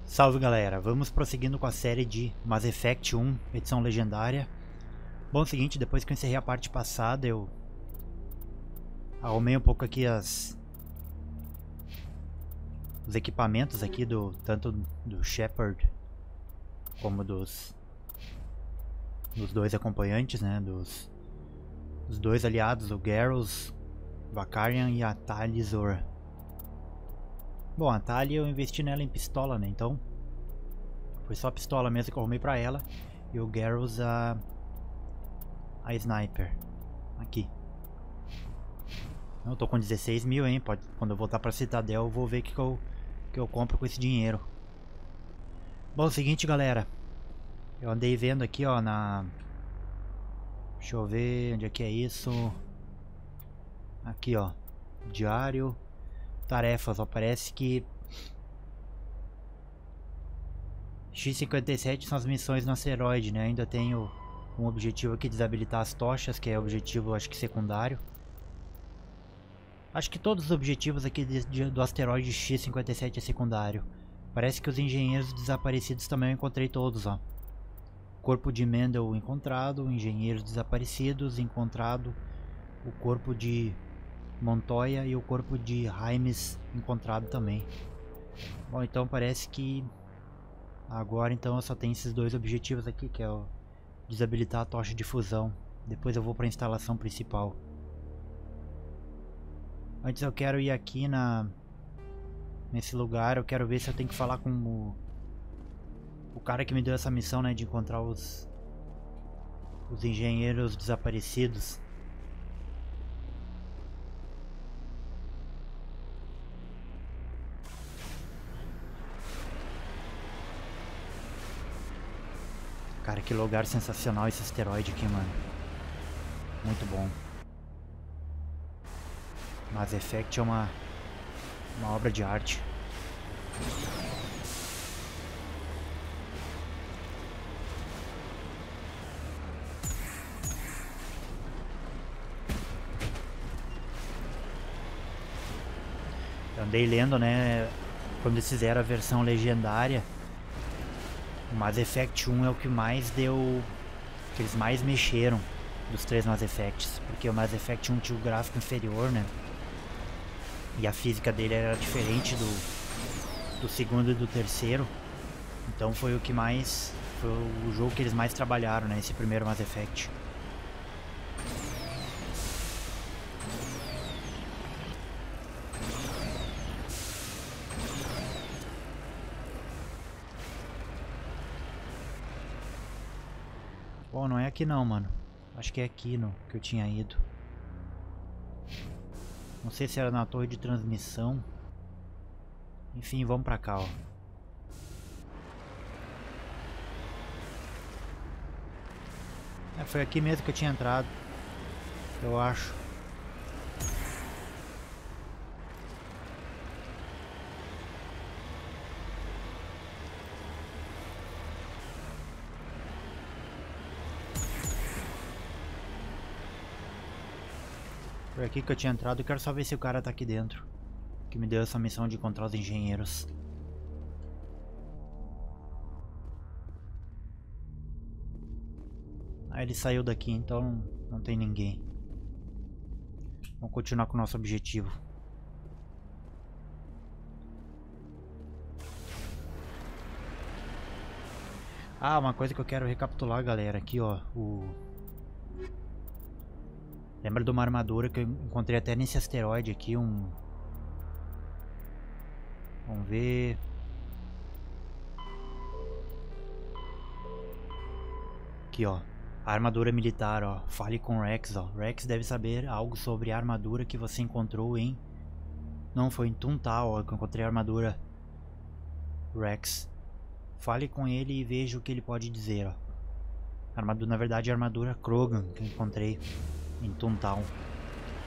Salve galera, vamos prosseguindo com a série de Mass Effect 1, edição legendária. Bom, é o seguinte, depois que eu encerrei a parte passada, eu arrumei um pouco aqui os equipamentos aqui, tanto do Shepard como dos dois acompanhantes, né, dos dois aliados, o Garrus, Vakarian e a Tali'Zor. Bom, a Tali eu investi nela em pistola, né? Então foi só a pistola mesmo que eu arrumei pra ela. E o Garrus a sniper. Aqui. Eu tô com 16 mil, hein? Quando eu voltar pra Citadel eu vou ver o que eu compro com esse dinheiro. Bom, é o seguinte galera. Eu andei vendo aqui, ó, deixa eu ver onde é que é isso. Aqui, ó. Diário. Tarefas, ó, parece que X57 são as missões no asteroide, né? Ainda tenho um objetivo aqui, desabilitar as tochas, que é objetivo, acho que secundário. Acho que todos os objetivos aqui do asteroide X57 é secundário. Parece que os engenheiros desaparecidos também eu encontrei todos, ó. Corpo de Mendel encontrado, engenheiros desaparecidos encontrado, o corpo de Montoya e o corpo de Raimes encontrado também. Bom, então parece que agora então eu só tenho esses dois objetivos aqui, que é o desabilitar a tocha de fusão. Depois eu vou para a instalação principal. Antes eu quero ir aqui nesse lugar, eu quero ver se eu tenho que falar com o cara que me deu essa missão, né, de encontrar os engenheiros desaparecidos. Cara, que lugar sensacional esse asteroide aqui, mano. Muito bom. Mass Effect é uma obra de arte. Eu andei lendo, né, quando eles fizeram a versão legendária. O Mass Effect 1 é o que mais deu, que eles mais mexeram dos três Mass Effects, porque o Mass Effect 1 tinha o gráfico inferior, né? E a física dele era diferente do segundo e do terceiro. Então foi o que mais, foi o jogo que eles mais trabalharam, né? Esse primeiro Mass Effect. Bom, não é aqui não, mano. Acho que é aqui que eu tinha ido. Não sei se era na torre de transmissão. Enfim, vamos pra cá, ó. Foi aqui mesmo que eu tinha entrado, eu acho. Foi aqui que eu tinha entrado. Eu quero só ver se o cara tá aqui dentro, que me deu essa missão de encontrar os engenheiros. Ah, ele saiu daqui, então não tem ninguém. Vamos continuar com o nosso objetivo. Ah, uma coisa que eu quero recapitular, galera, aqui, ó, lembra de uma armadura que eu encontrei até nesse asteroide aqui, Vamos ver. Aqui, ó. A armadura militar, ó. Fale com Rex, ó. Rex deve saber algo sobre a armadura que você encontrou em... Não, foi em Tuntal, ó, que eu encontrei a armadura Rex. Fale com ele e veja o que ele pode dizer, ó. Armadura, na verdade, a armadura Krogan que eu encontrei em Tuntal.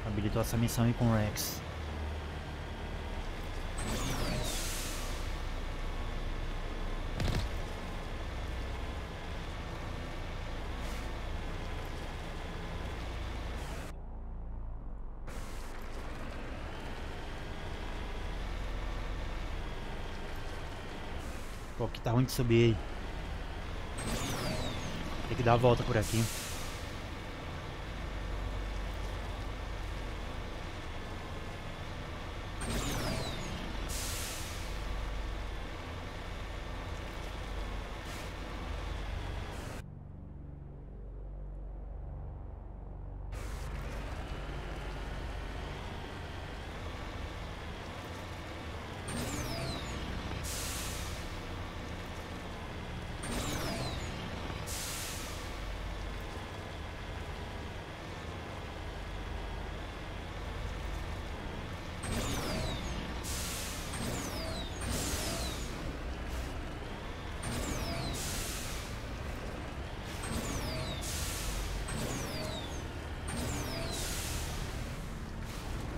Habilitou essa missão aí com o Rex. Pô, aqui tá ruim de subir aí. Tem que dar a volta por aqui.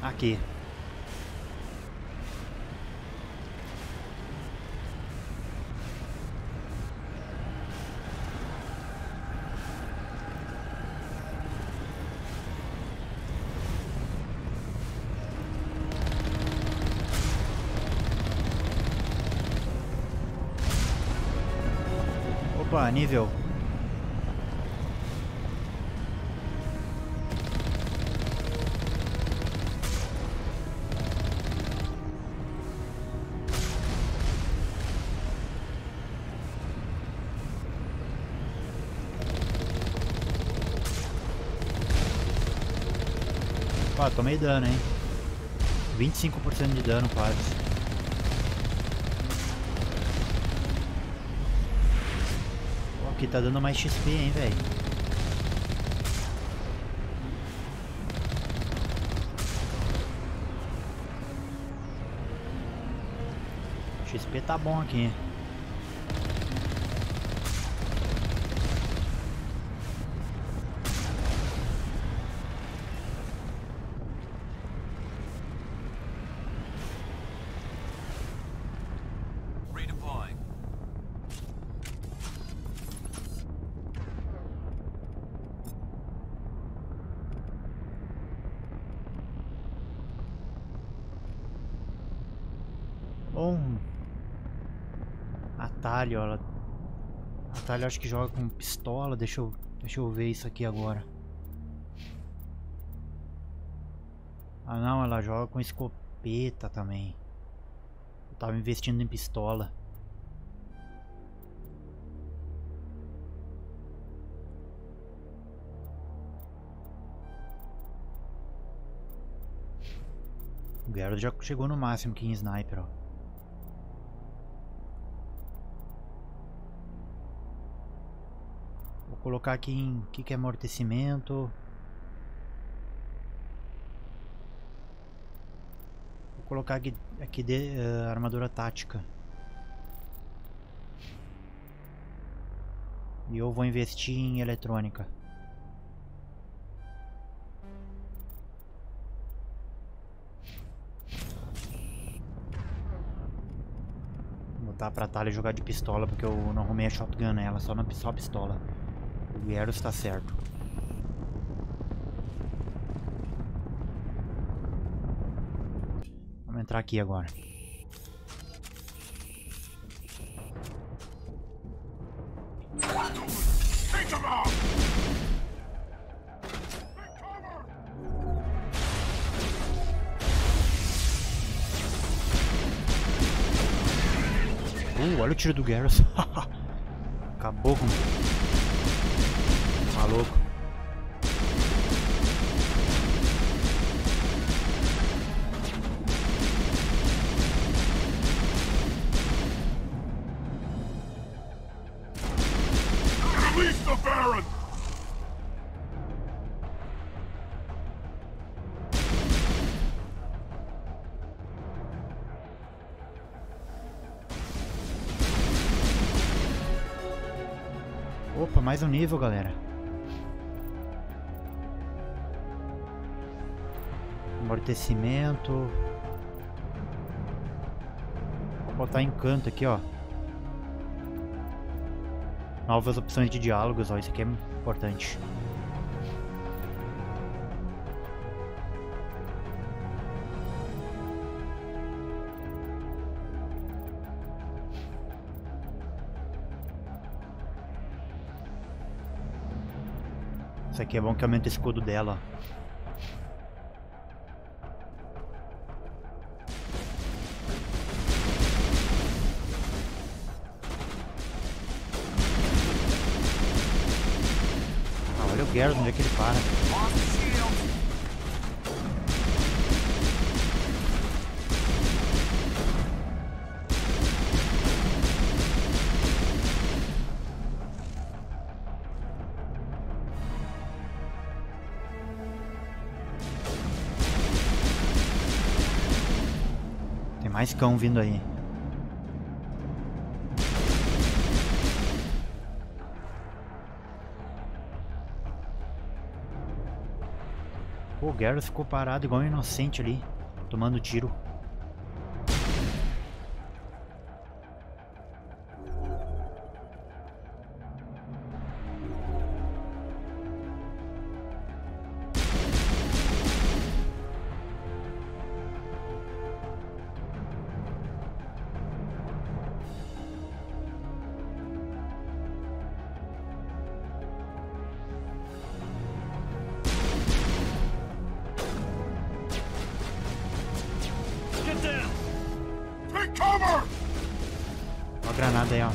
Aqui. Opa, nível. Ó, tomei dano, hein? 25% de dano quase. Ó, aqui tá dando mais XP, hein, velho? XP tá bom aqui. Atalho, ela... Atalho acho que joga com pistola, deixa eu ver isso aqui agora. Ah não, ela joga com escopeta também. Eu tava investindo em pistola. O Geralt já chegou no máximo aqui em sniper, ó. Vou colocar aqui em que é amortecimento. Vou colocar aqui de armadura tática. E eu vou investir em eletrônica. Vou botar pra Thalia jogar de pistola porque eu não arrumei a shotgun nela, só pistola. O Gyaro está certo. Vamos entrar aqui agora. Olha o tiro do Gyaro. Acabou com... Maluco. Release the Baron! Opa, mais um nível, galera. Amortecimento. Vou botar encanto aqui, ó. Novas opções de diálogos, ó. Isso aqui é importante. Isso aqui é bom que aumenta o escudo dela. Ah, olha o Garrus, onde é que ele para? Mais cão vindo aí. Pô, o Garrus ficou parado igual um inocente ali, tomando tiro. Ó a granada aí, ó.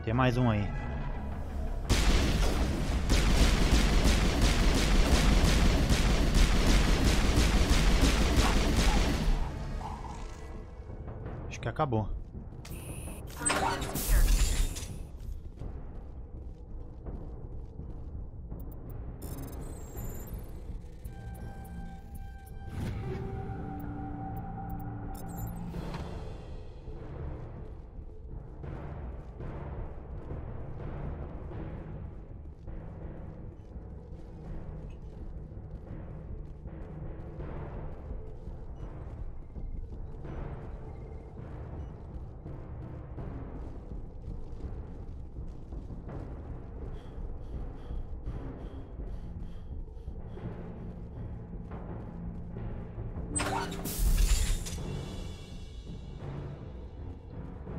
Tem mais um aí. Acho que acabou.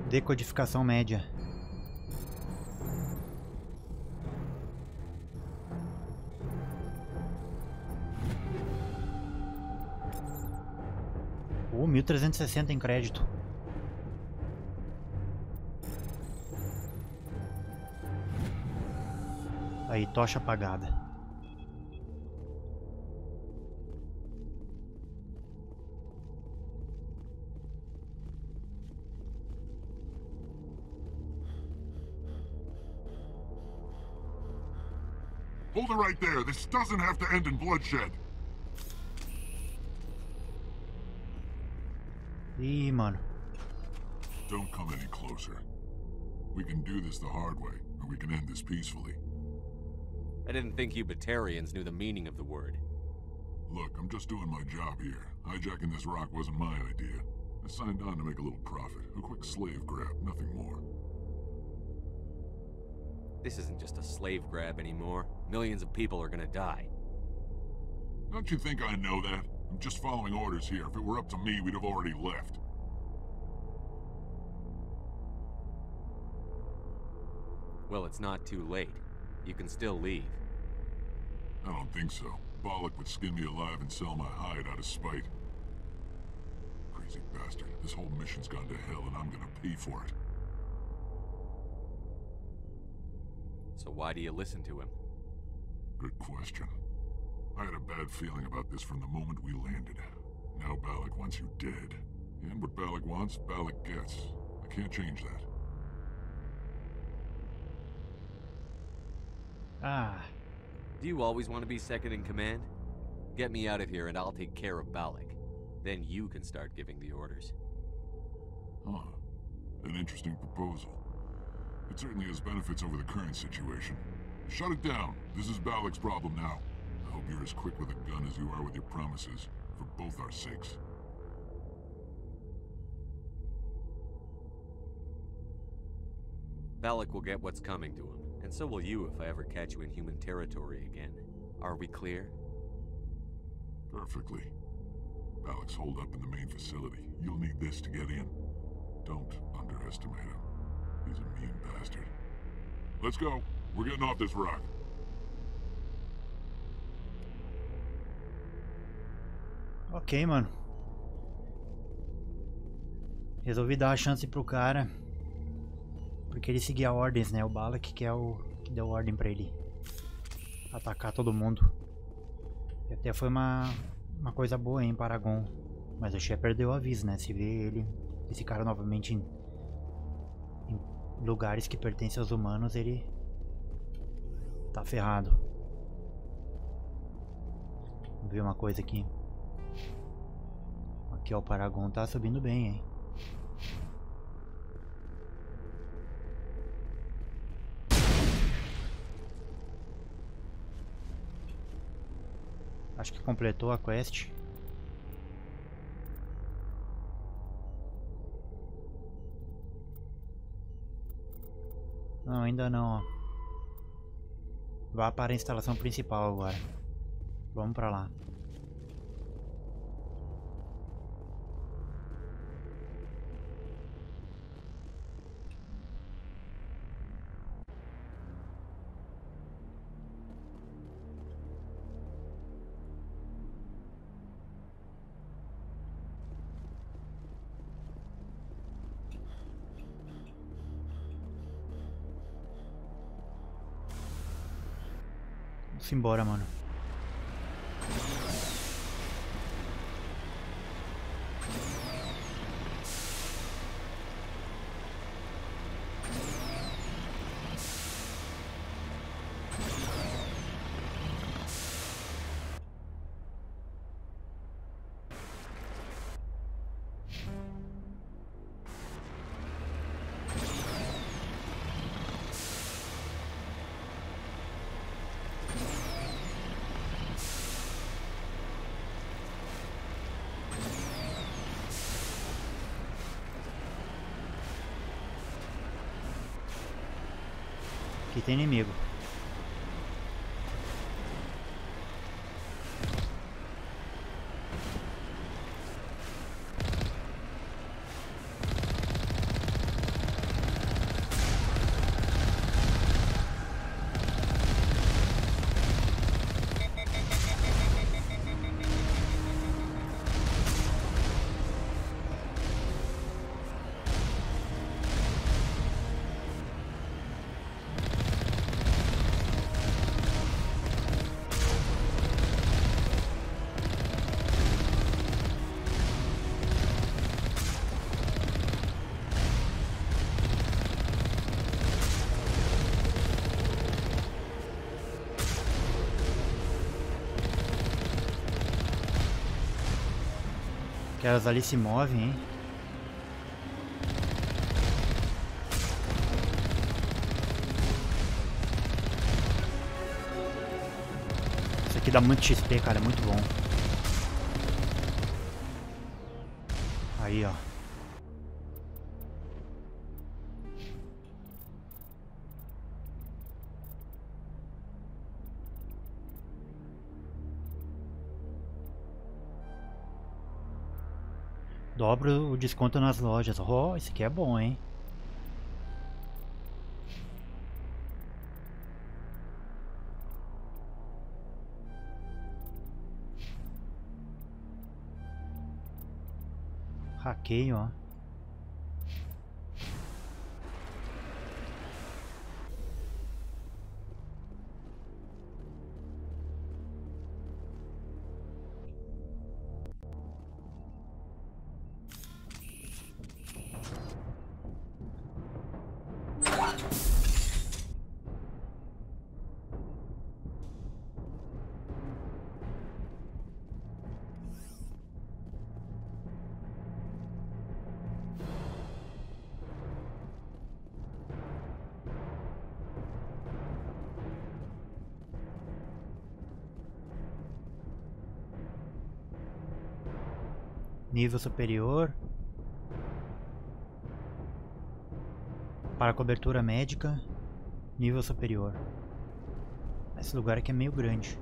Decodificação média. Oh, 1360 em crédito. Aí, tocha apagada. Hold it right there. This doesn't have to end in bloodshed. Ih, mano. Don't come any closer. We can do this the hard way, or we can end this peacefully. I didn't think you Batarians knew the meaning of the word. Look, I'm just doing my job here. Hijacking this rock wasn't my idea. I signed on to make a little profit. A quick slave grab, nothing more. This isn't just a slave grab anymore. Millions of people are gonna die. Don't you think I know that? I'm just following orders here. If it were up to me, we'd have already left. Well, it's not too late. You can still leave. I don't think so. Bollock would skin me alive and sell my hide out of spite. Crazy bastard. This whole mission's gone to hell and I'm gonna pay for it. So why do you listen to him? Good question. I had a bad feeling about this from the moment we landed. Now Bollock wants you dead. And what Bollock wants, Bollock gets. I can't change that. Ah. Do you always want to be second in command? Get me out of here and I'll take care of Bollock. Then you can start giving the orders. Huh. An interesting proposal. It certainly has benefits over the current situation. Shut it down. This is Bollock's problem now. Hope you're as quick with a gun as you are with your promises, for both our sakes. Balak will get what's coming to him, and so will you if I ever catch you in human territory again. Are we clear? Perfectly. Balak's holed up in the main facility. You'll need this to get in. Don't underestimate him. He's a mean bastard. Let's go. We're getting off this rock. Ok, mano. Resolvi dar a chance pro cara. Porque ele seguia ordens, né? O Balak que é o que deu ordem pra ele atacar todo mundo. E até foi uma coisa boa, hein, Paragon. Mas o Shepard perdeu o aviso, né? Se vê esse cara novamente em lugares que pertencem aos humanos, ele tá ferrado. Vamos ver uma coisa aqui. Aqui, ó, o Paragon tá subindo bem, hein? Acho que completou a quest. Não, ainda não, ó. Vá para a instalação principal agora. Vamos pra lá. Vamos embora, mano. Aqui tem inimigo. Que elas ali se movem, hein? Isso aqui dá muito XP, cara, é muito bom. Aí, ó. Dobra o desconto nas lojas. Oh, isso aqui é bom, hein? Hackeio, ó. Nível superior. Para cobertura médica. Nível superior. Esse lugar aqui é meio grande.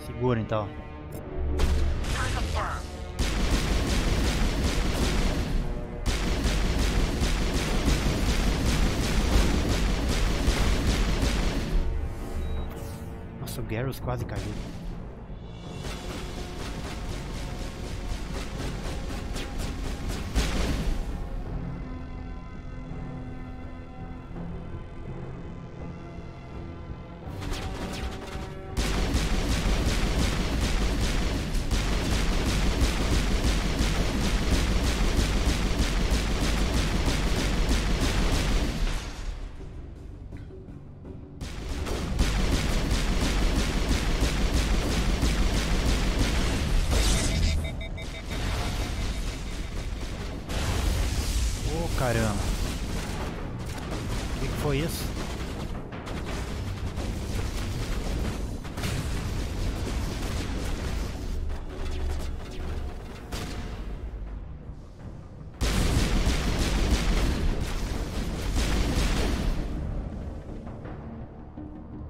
Segura então. Nossa, o Garrus quase caiu. Caramba, o que foi isso?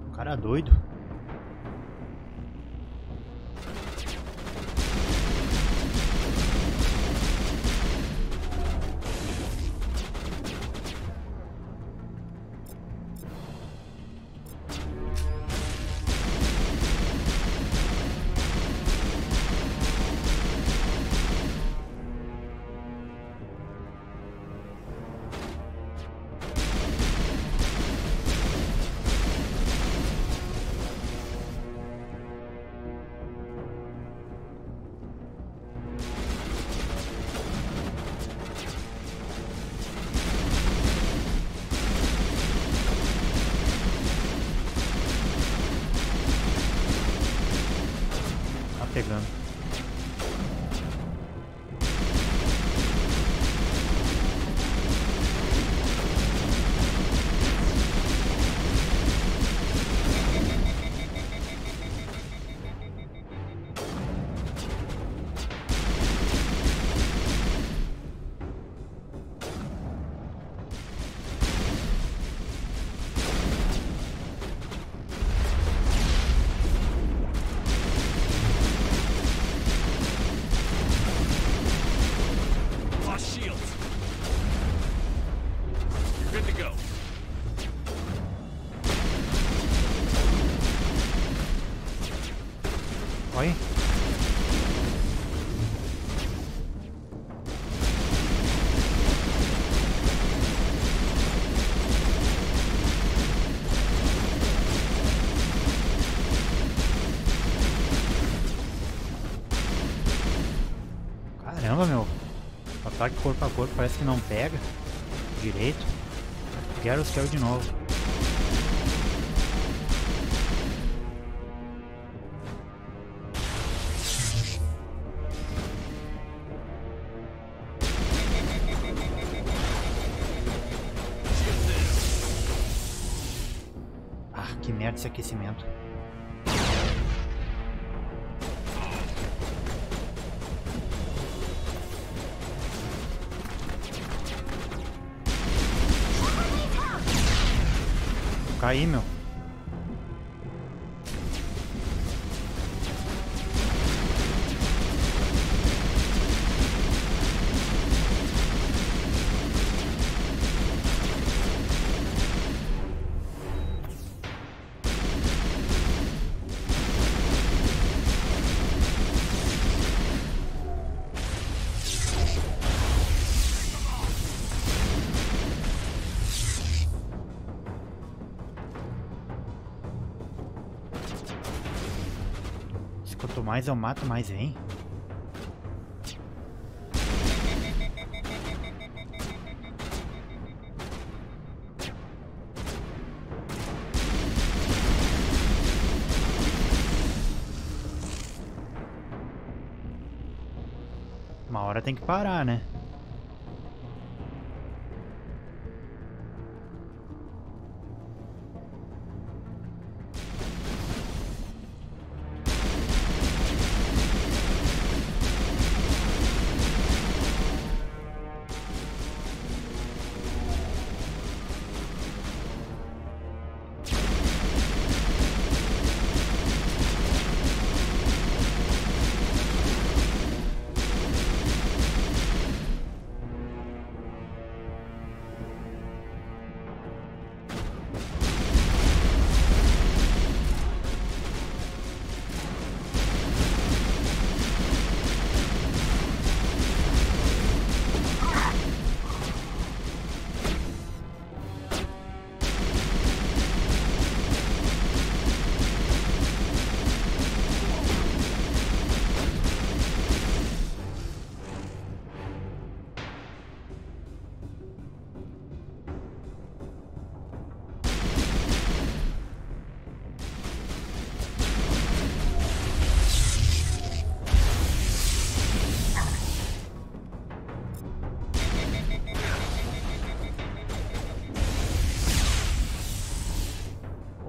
Um cara doido. Pegando. Oi? Caramba, meu. O ataque corpo a corpo parece que não pega direito. Garrus caiu de novo. Que merda esse aquecimento. Caí, meu. Quanto mais eu mato, mais vem. hora tem que parar, né?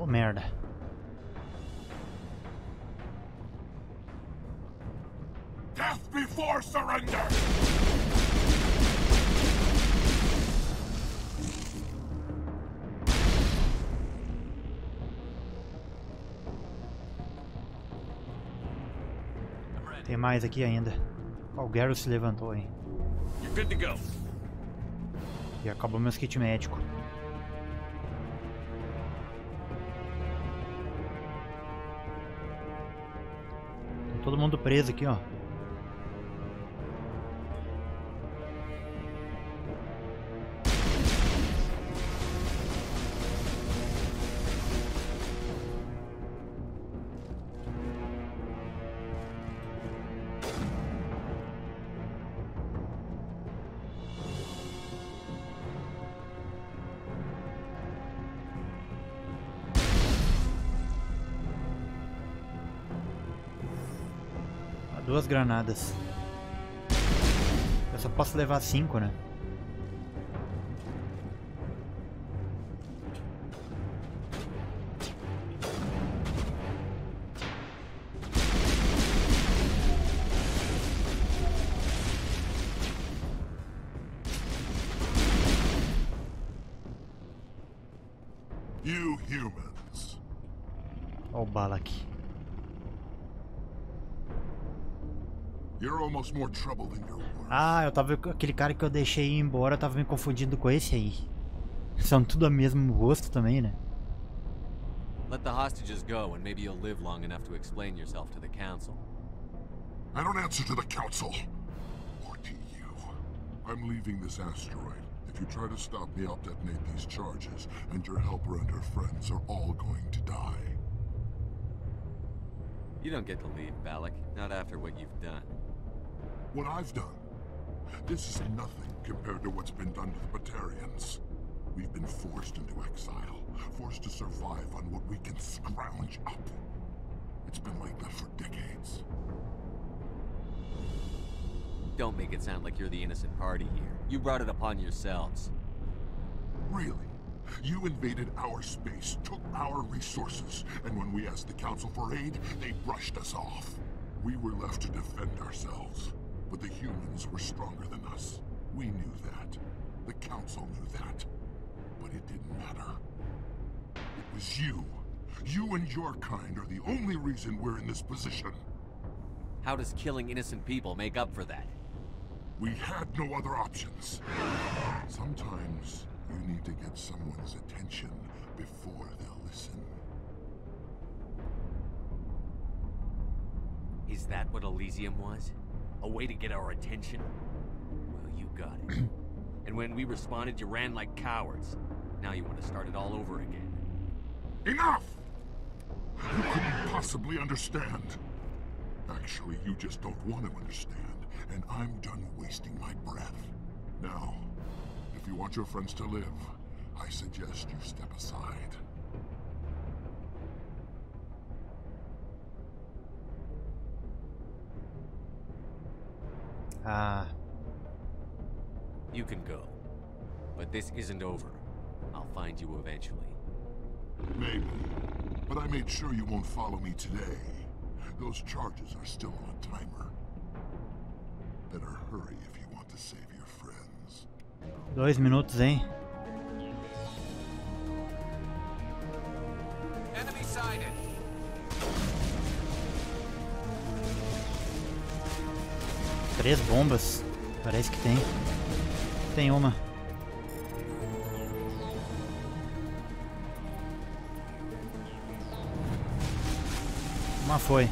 Merda. Death before surrender! Tem mais aqui ainda. Ó, o Garrett se levantou, hein? You're good to go. E acabou meu kit médico. Todo mundo preso aqui, ó. Duas granadas. Eu só posso levar 5, né? You humans. Ó o bala aqui. You're almost more trouble than you're worth. Ah, eu tava... Aquele cara que eu deixei ir embora, eu tava me confundindo com esse aí. São tudo o mesmo rosto também, né? Let the hostages go and maybe you'll live long enough to explain yourself to the council. I don't answer to the council. Or to you. I'm leaving this asteroid. If you try to stop me, I'll detonate these charges, and your helper and her friends are all going to die. You don't get to leave, Balak. Not after what you've done. What I've done, this is nothing compared to what's been done to the Batarians. We've been forced into exile, forced to survive on what we can scrounge up. It's been like that for decades. Don't make it sound like you're the innocent party here. You brought it upon yourselves. Really? You invaded our space, took our resources, and when we asked the Council for aid, they brushed us off. We were left to defend ourselves, but the humans were stronger than us. We knew that. The Council knew that. But it didn't matter. It was you. You and your kind are the only reason we're in this position. How does killing innocent people make up for that? We had no other options. Sometimes you need to get someone's attention before they'll listen. Is that what Elysium was? A way to get our attention? Well, you got it. And when we responded, you ran like cowards. Now you want to start it all over again. Enough! You couldn't possibly understand. Actually, you just don't want to understand, and I'm done wasting my breath. Now, if you want your friends to live, I suggest you step aside. Ah. You can go. But this isn't over. I'll find you eventually. Maybe. But I made sure you won't follow me today. Those charges are still on a timer. Better hurry if you want to save your friends. 2 minutos, hein? Enemy sighted. 3 bombas. Parece que tem. Tem uma. Uma foi.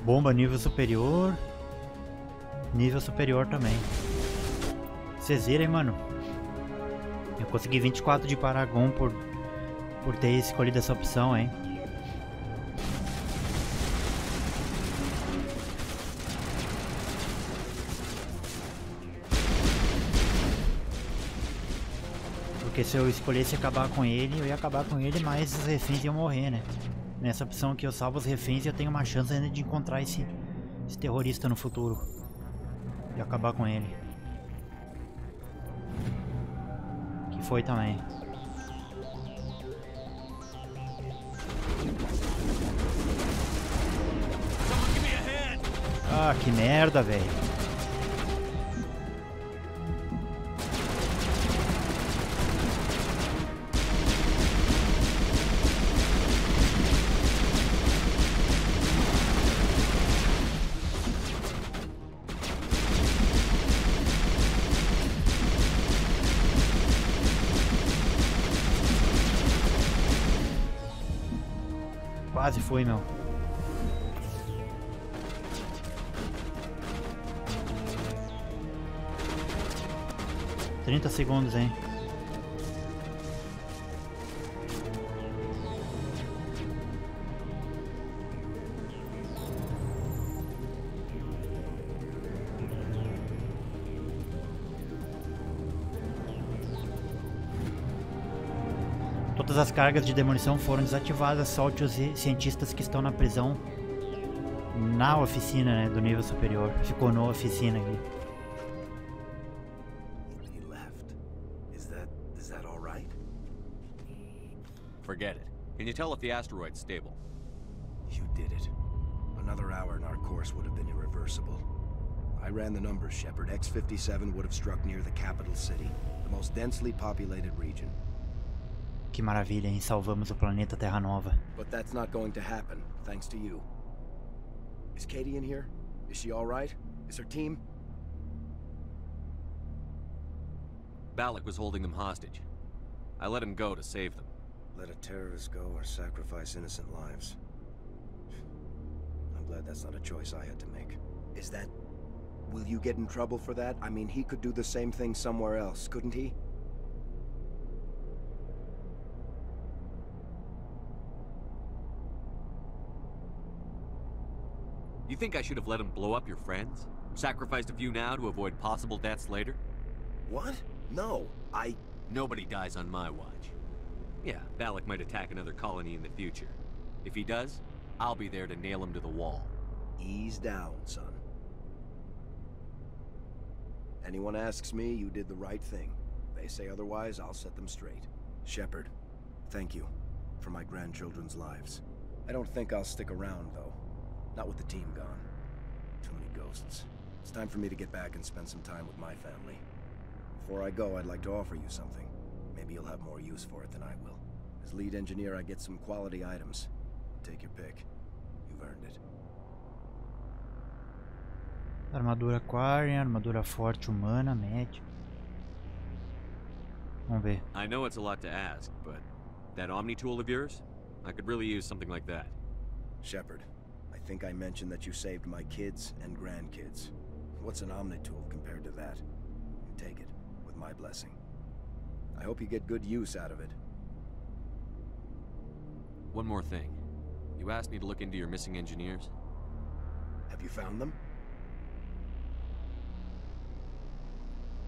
Bomba nível superior. Nível superior também. Vocês viram, hein, mano? Eu consegui 24 de Paragon por ter escolhido essa opção, hein? Porque se eu escolhesse acabar com ele, eu ia acabar com ele, mas os reféns iam morrer, né? Nessa opção que eu salvo os reféns, eu tenho uma chance ainda de encontrar esse terrorista no futuro. E acabar com ele. Que foi também. Ah, que merda, velho. Quase foi, meu. Segundos, hein? Todas as cargas de demolição foram desativadas. Solte os cientistas que estão na prisão na oficina, né, do nível superior. Ficou na oficina aqui. Forget it. Can you tell if the asteroid's stable? You did it. Another hour and our course would have been irreversible. I ran the numbers, Shepard. X-57 would have struck near the capital city, the most densely populated region. Que maravilha, hein? Salvamos o planeta Terra Nova. But that's not going to happen, thanks to you. Is Katie in here? Is she all right? Is her team? Balak was holding them hostage. I let him go to save them. Let a terrorist go or sacrifice innocent lives. I'm glad that's not a choice I had to make. Is that... Will you get in trouble for that? I mean, he could do the same thing somewhere else, couldn't he? You think I should have let him blow up your friends? Sacrificed a few now to avoid possible deaths later? What? No, Nobody dies on my watch. Yeah, Balak might attack another colony in the future. If he does, I'll be there to nail him to the wall. Ease down, son. Anyone asks me, you did the right thing. If they say otherwise, I'll set them straight. Shepard, thank you for my grandchildren's lives. I don't think I'll stick around, though. Not with the team gone. Too many ghosts. It's time for me to get back and spend some time with my family. Before I go, I'd like to offer you something. Maybe you'll have more use for it than I will. As lead engineer, I get some quality items. Take your pick. You've earned it. Armadura Aquarian, armadura forte humana, média. Vamos ver. I know it's a lot to ask, but that Omni tool of yours? I could really use something like that. Shepard, I think I mentioned that you saved my kids and grandkids. What's an Omni tool compared to that? You take it, with my blessing. I hope you get good use out of it. One more thing. You asked me to look into your missing engineers? Have you found them?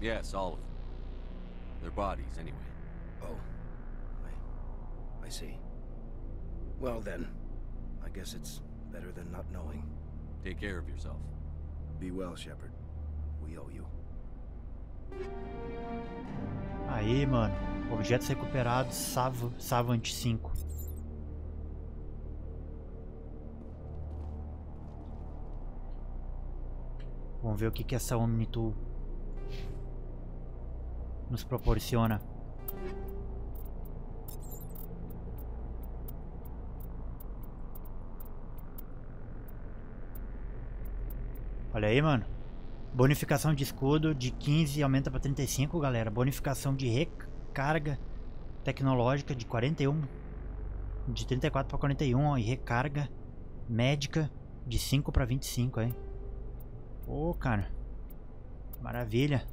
Yes, all of them. Their bodies, anyway. Oh. I see. Well then, I guess it's better than not knowing. Take care of yourself. Be well, Shepard. We owe you. Aí, mano. Objetos recuperados, Savant 5. Vamos ver o que essa Omnitool nos proporciona. Olha aí, mano. Bonificação de escudo de 15 aumenta para 35, galera. Bonificação de recarga tecnológica de 41. De 34 para 41, ó. E recarga médica de 5 para 25, hein. Ô, cara. Maravilha.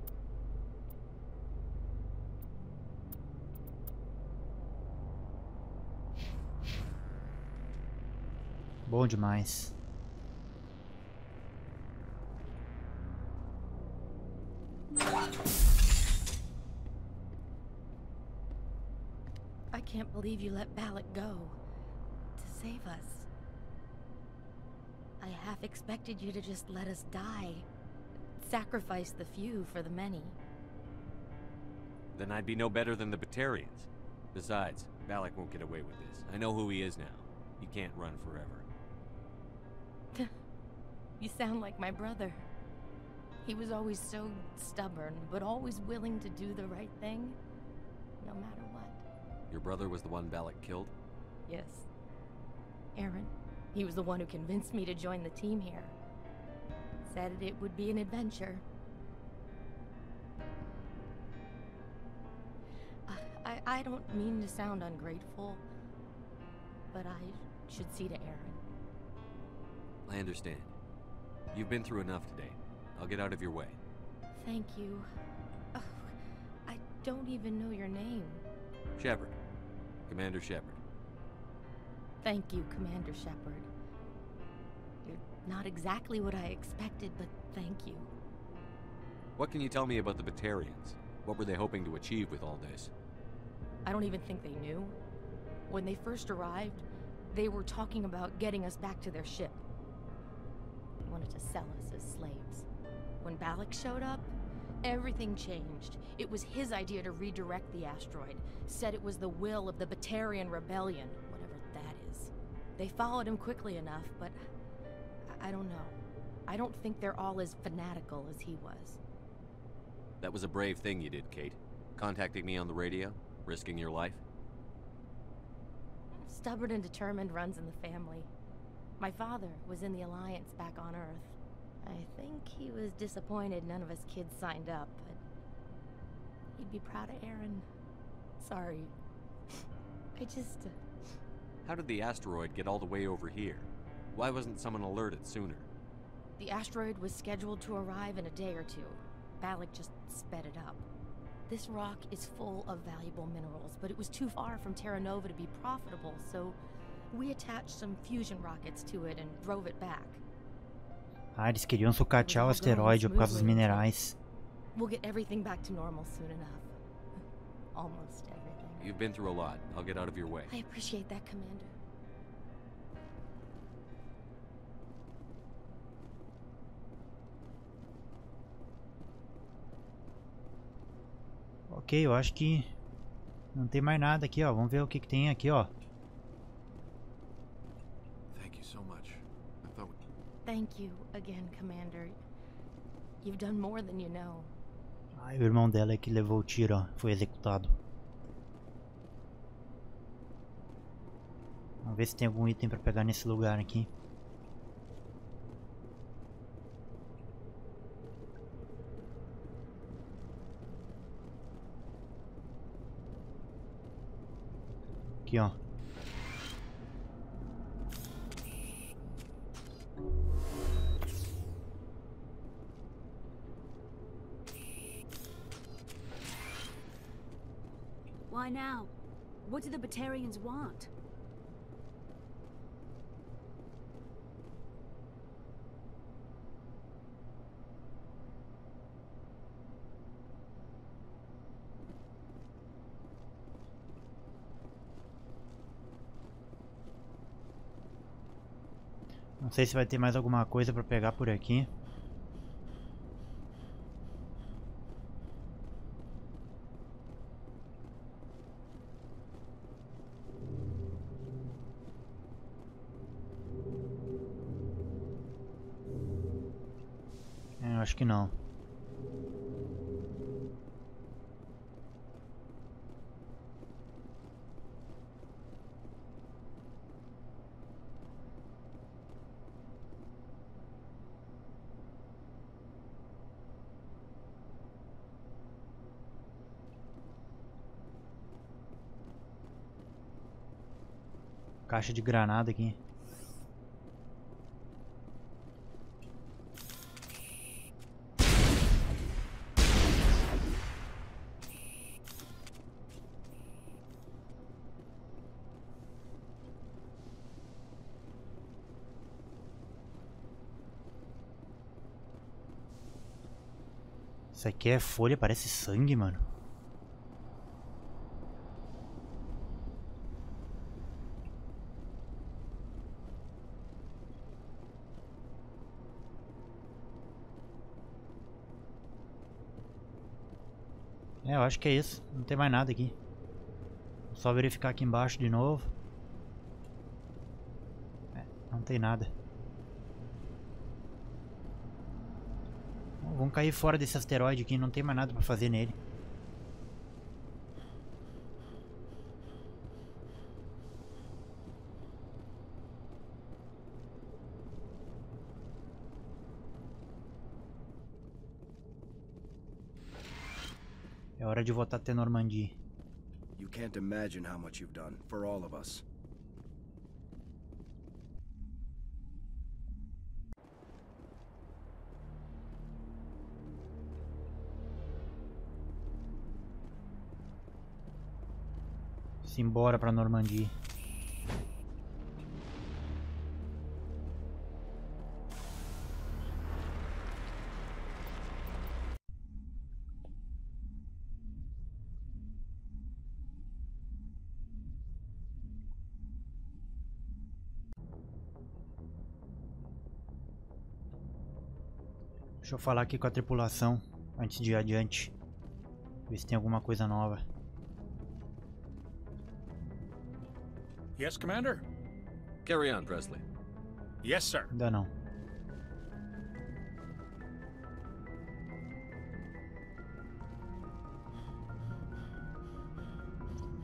Bom demais. I can't believe you let Balak go to save us. I half expected you to just let us die. Sacrifice the few for the many. Then I'd be no better than the Batarians. Besides, Balak won't get away with this. I know who he is now. He can't run forever. You sound like my brother. He was always so stubborn, but always willing to do the right thing, no matter what. Your brother was the one Balak killed? Yes. Aaron. He was the one who convinced me to join the team here. Said it would be an adventure. I don't mean to sound ungrateful, but I should see to Aaron. I understand. You've been through enough today. I'll get out of your way. Thank you. Oh, I don't even know your name. Shepard. Commander Shepard. Thank you, Commander Shepard. You're not exactly what I expected, but thank you. What can you tell me about the Batarians? What were they hoping to achieve with all this? I don't even think they knew. When they first arrived, they were talking about getting us back to their ship. They wanted to sell us as slaves. When Balak showed up, everything changed. It was his idea to redirect the asteroid. Said it was the will of the Batarian rebellion, whatever that is. They followed him quickly enough, but I don't know. I don't think they're all as fanatical as he was. That was a brave thing you did, Kate. Contacting me on the radio, risking your life. Stubborn and determined runs in the family. My father was in the Alliance back on Earth. I think he was disappointed none of us kids signed up, but he'd be proud of Aaron. Sorry. I just... How did the asteroid get all the way over here? Why wasn't someone alerted sooner? The asteroid was scheduled to arrive in a day or two. Balak just sped it up. This rock is full of valuable minerals, but it was too far from Terra Nova to be profitable, so we attached some fusion rockets to it and drove it back. Ah, eles queriam sucatear o asteroide por causa dos minerais. We'll get everything back to normal soon enough. Almost everything. You've been through a lot. I'll get out of your way. I appreciate that, Commander. Ok, eu acho que não tem mais nada aqui, ó. Vamos ver o que tem aqui, ó. Thank you so much. I thought we... Thank you again, Commander. You've done more than you know. Ah, o irmão dela é que levou o tiro, ó. Foi executado. Vamos ver se tem algum item pra pegar nesse lugar aqui. Aqui, ó. Why now? What do the Batarians want? sei se vai ter mais alguma coisa pra pegar por aqui. Eu acho que não. Caixa de granada aqui. Isso aqui é folha, parece sangue, mano. É, eu acho que é isso. Não tem mais nada aqui. Só verificar aqui embaixo de novo. É, não tem nada. Vamos cair fora desse asteroide aqui, não tem mais nada pra fazer nele. É hora de voltar até Normandia. You can't imagine how much you've done for all of us. Simbora pra Normandia. Deixa eu falar aqui com a tripulação antes de ir adiante. Ver se tem alguma coisa nova. Yes, Commander? Carry on, Presley. Yes, sir. Ainda não.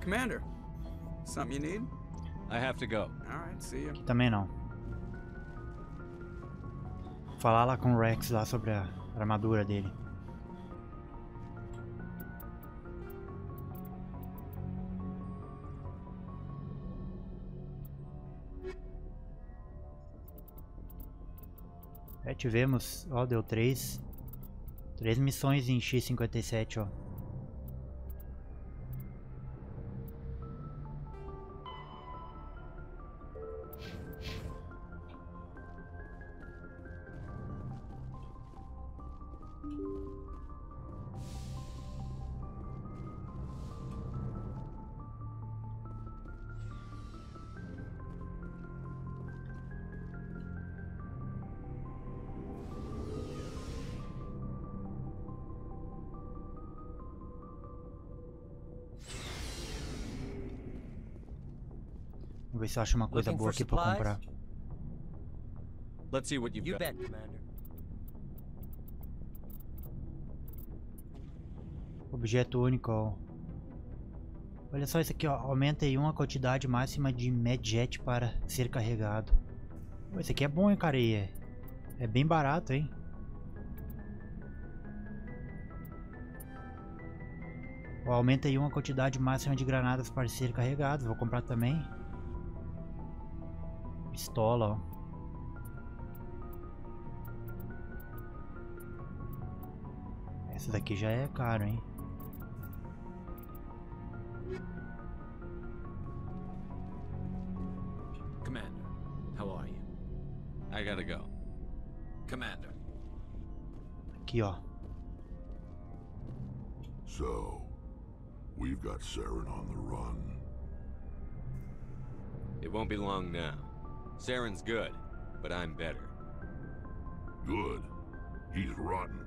Commander, something you need? I have to go. All right, see you. Aqui também não. Falar lá com o Rex lá sobre a armadura dele. É, tivemos, ó, deu 3 missões em X-57, ó. Vamos ver se eu acho uma coisa boa aqui pra comprar. Let's see what you've got. bet, Commander. Objeto único, ó. Olha só isso aqui, ó. Aumenta em 1 a quantidade máxima de medjet para ser carregado. Pô, esse aqui é bom, hein, cara. E é bem barato, hein. Ó, aumenta em 1 a quantidade máxima de granadas para ser carregadas. Vou comprar também. Pistola, ó. Essa daqui já é caro, hein. Commander, how are you? I gotta go. Commander. Aqui, ó. So, we've got Saren on the run. It won't be long now. Saren's good. but I'm better. Good. He's rotten.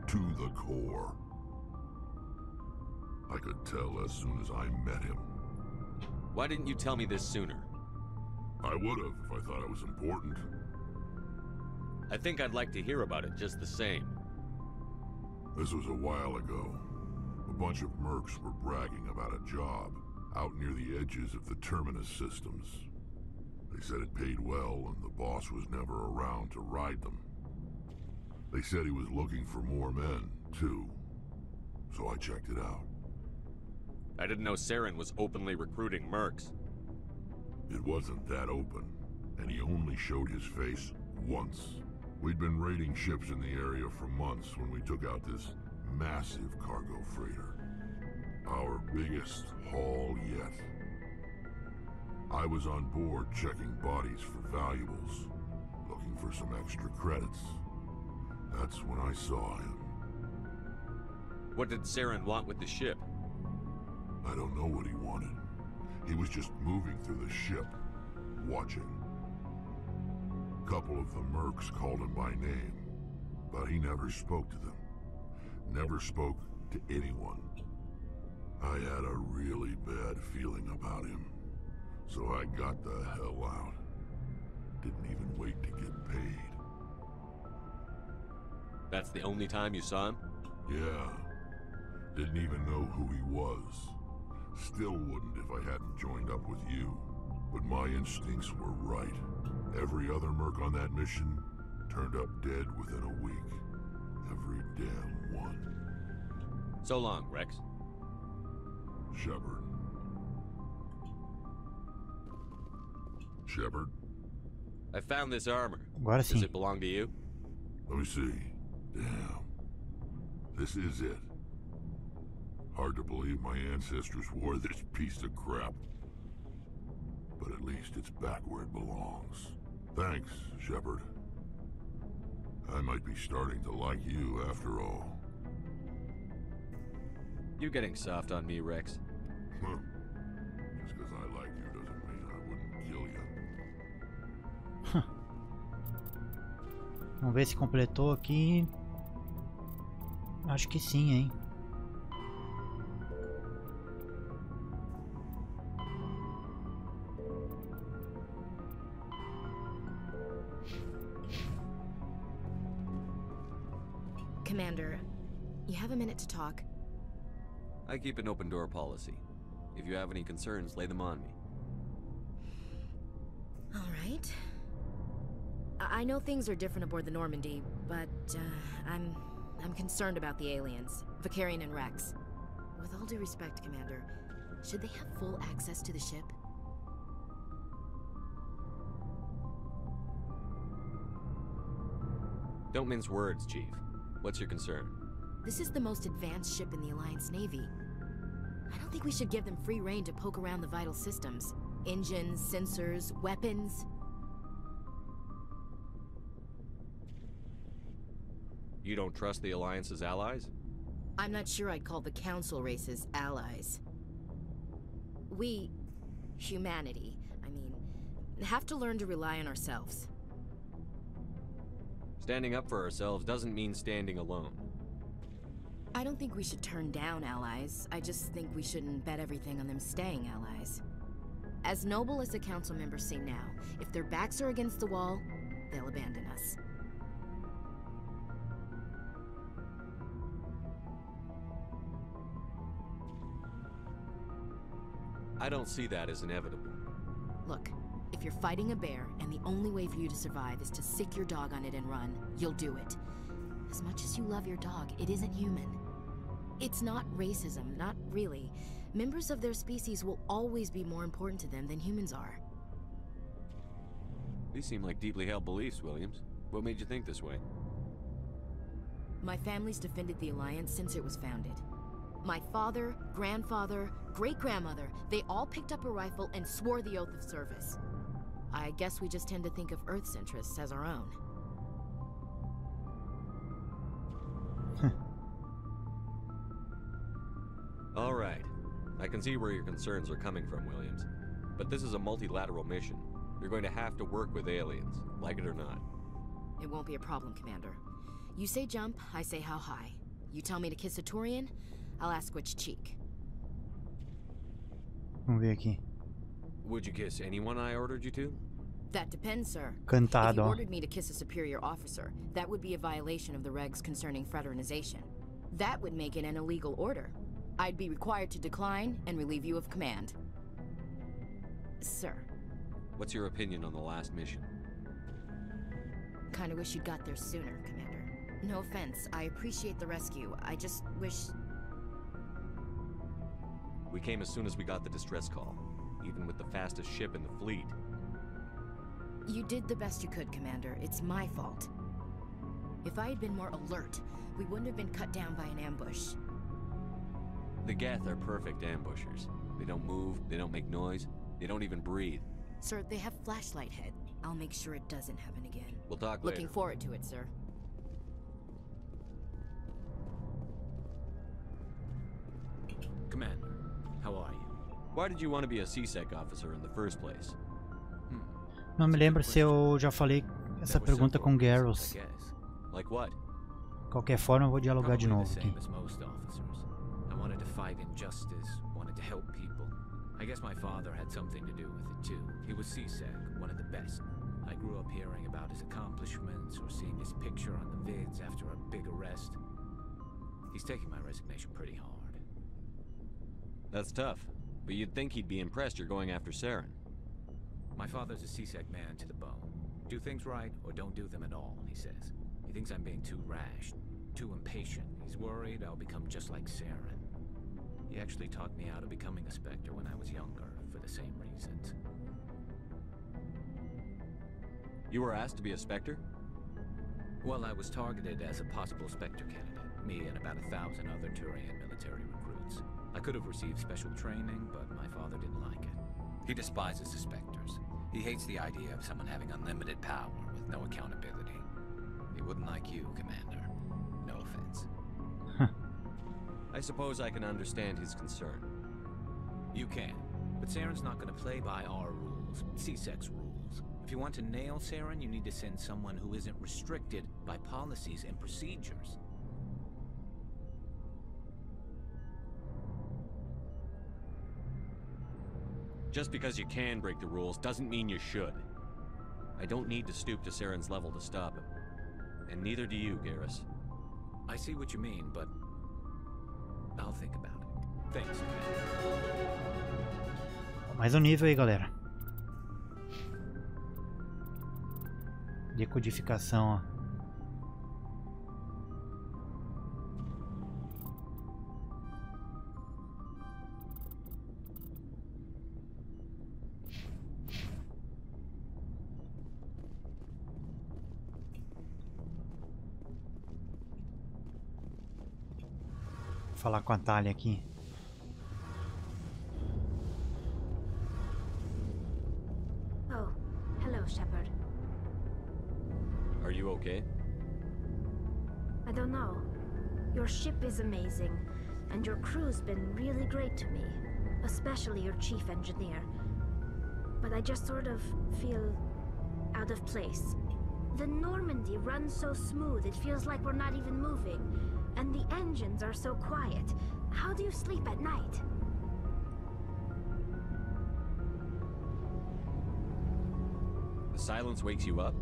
To the core. I could tell as soon as I met him. Why didn't you tell me this sooner? I would have if I thought it was important. I think I'd like to hear about it just the same. This was a while ago. A bunch of mercs were bragging about a job out near the edges of the Terminus systems. They said it paid well and the boss was never around to ride them. They said he was looking for more men, too. So I checked it out. I didn't know Saren was openly recruiting mercs. It wasn't that open, and he only showed his face once. We'd been raiding ships in the area for months when we took out this massive cargo freighter. Our biggest haul yet. I was on board checking bodies for valuables, looking for some extra credits. That's when I saw him. What did Saren want with the ship? I don't know what he wanted. He was just moving through the ship, watching. A couple of the mercs called him by name, but he never spoke to them. Never spoke to anyone. I had a really bad feeling about him, so I got the hell out. Didn't even wait to get paid. That's the only time you saw him? Yeah. Didn't even know who he was. Still wouldn't if I hadn't joined up with you. But my instincts were right. Every other merc on that mission turned up dead within a week. Every damn one. So long, Rex. Shepard. Shepard? I found this armor. Agora Does sim. it belong to you? Let me see. Damn. This is it. Hard to believe my ancestors wore this piece of crap. But at least it's back where it belongs. Thanks, Shepard. I might be starting to like you after all. You getting soft on me, Rex? Huh. Just because I like you doesn't mean I wouldn't kill you. Vamos ver se completou aqui. Acho que sim, hein? Commander, you have a minute to talk? I keep an open door policy. If you have any concerns, lay them on me. All right. I know things are different aboard the Normandy, but I'm concerned about the aliens, Vicarian and Rex. With all due respect, Commander, should they have full access to the ship? Don't mince words, Chief. What's your concern? This is the most advanced ship in the Alliance Navy. I don't think we should give them free rein to poke around the vital systems. Engines, sensors, weapons. You don't trust the Alliance's allies? I'm not sure I'd call the Council races allies. We, humanity, I mean, have to learn to rely on ourselves. Standing up for ourselves doesn't mean standing alone. I don't think we should turn down allies. I just think we shouldn't bet everything on them staying allies. As noble as the Council members seem now, if their backs are against the wall, they'll abandon us. I don't see that as inevitable. Look, if you're fighting a bear and the only way for you to survive is to sick your dog on it and run, you'll do it. As much as you love your dog, it isn't human. It's not racism, not really. Members of their species will always be more important to them than humans are. These seem like deeply held beliefs, Williams. What made you think this way? My family's defended the Alliance since it was founded. My father, grandfather, great-grandmother, they all picked up a rifle and swore the oath of service. I guess we just tend to think of Earth's interests as our own. All right. I can see where your concerns are coming from, Williams. But this is a multilateral mission. You're going to have to work with aliens, like it or not. It won't be a problem, Commander. You say jump, I say how high. You tell me to kiss a Turian, I'll ask which cheek. Vamos ver aqui. Would you kiss anyone I ordered you to? That depends, sir. If Cantado, you ó. ordered me to kiss a superior officer, that would be a violation of the regs concerning fraternization. That would make it an illegal order. I'd be required to decline and relieve you of command. Sir. What's your opinion on the last mission? Kinda wish you'd got there sooner, Commander. No offense, I appreciate the rescue. I just wish... We came as soon as we got the distress call, even with the fastest ship in the fleet. You did the best you could, Commander. It's my fault. If I had been more alert, we wouldn't have been cut down by an ambush. The Geth are perfect ambushers. They don't move, they don't make noise, they don't even breathe. Sir, they have flashlight head. I'll make sure it doesn't happen again. We'll talk later. Looking forward to it, sir. Commander, how are you? Why did you want to be a CSEC officer in the first place? Não me lembro se eu já falei essa pergunta com Garrus. Like what? De qualquer forma, eu vou dialogar de novo aqui. I wanted to fight injustice, wanted to help people. I guess my father had something to do with it too. He was CSEC, one of the best. I grew up hearing about his accomplishments or seeing his picture on the vids after a big arrest. He's taking my resignation pretty hard. That's tough, but you'd think he'd be impressed you're going after Saren. My father's a CSEC man to the bone. Do things right or don't do them at all, he says. He thinks I'm being too rash, too impatient. He's worried I'll become just like Saren. He actually talked me out of becoming a Spectre when I was younger, for the same reasons. You were asked to be a Spectre? Well, I was targeted as a possible Spectre candidate. Me and about 1,000 other Turian military recruits. I could have received special training, but my father didn't like it. He despises the Spectres. He hates the idea of someone having unlimited power with no accountability. He wouldn't like you, Commander. No offense. I suppose I can understand his concern. You can, but Saren's not going to play by our rules, CSEC's rules. If you want to nail Saren, you need to send someone who isn't restricted by policies and procedures. Just because you can break the rules doesn't mean you should. I don't need to stoop to Saren's level to stop him. And neither do you, Garrus. I see what you mean, but I'll think about it. Thanks. Mais um nível aí, galera. Decodificação, ó. Vou falar com a Talia aqui. Oh, hello, Shepard. Are you okay? I don't know. Your ship is amazing, and your crew's been really great to me, especially your chief engineer. But I just sort of feel out of place. The Normandy runs so smooth, it feels like we're not even moving. And the engines are so quiet. How do you sleep at night? The silence wakes you up?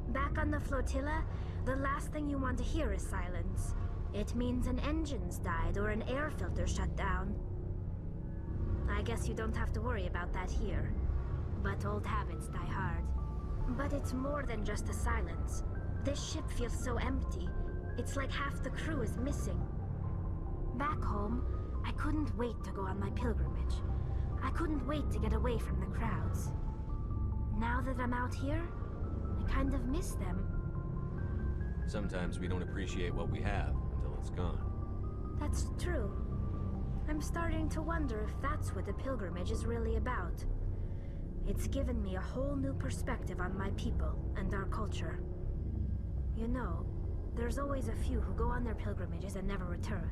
Back on the flotilla, the last thing you want to hear is silence. It means an engine's died or an air filter shut down. I guess you don't have to worry about that here. But old habits die hard. But it's more than just the silence. This ship feels so empty. It's like half the crew is missing. Back home, I couldn't wait to go on my pilgrimage. I couldn't wait to get away from the crowds. Now that I'm out here, I kind of miss them. Sometimes we don't appreciate what we have until it's gone. That's true. I'm starting to wonder if that's what the pilgrimage is really about. It's given me a whole new perspective on my people and our culture. You know, there's always a few who go on their pilgrimages and never return.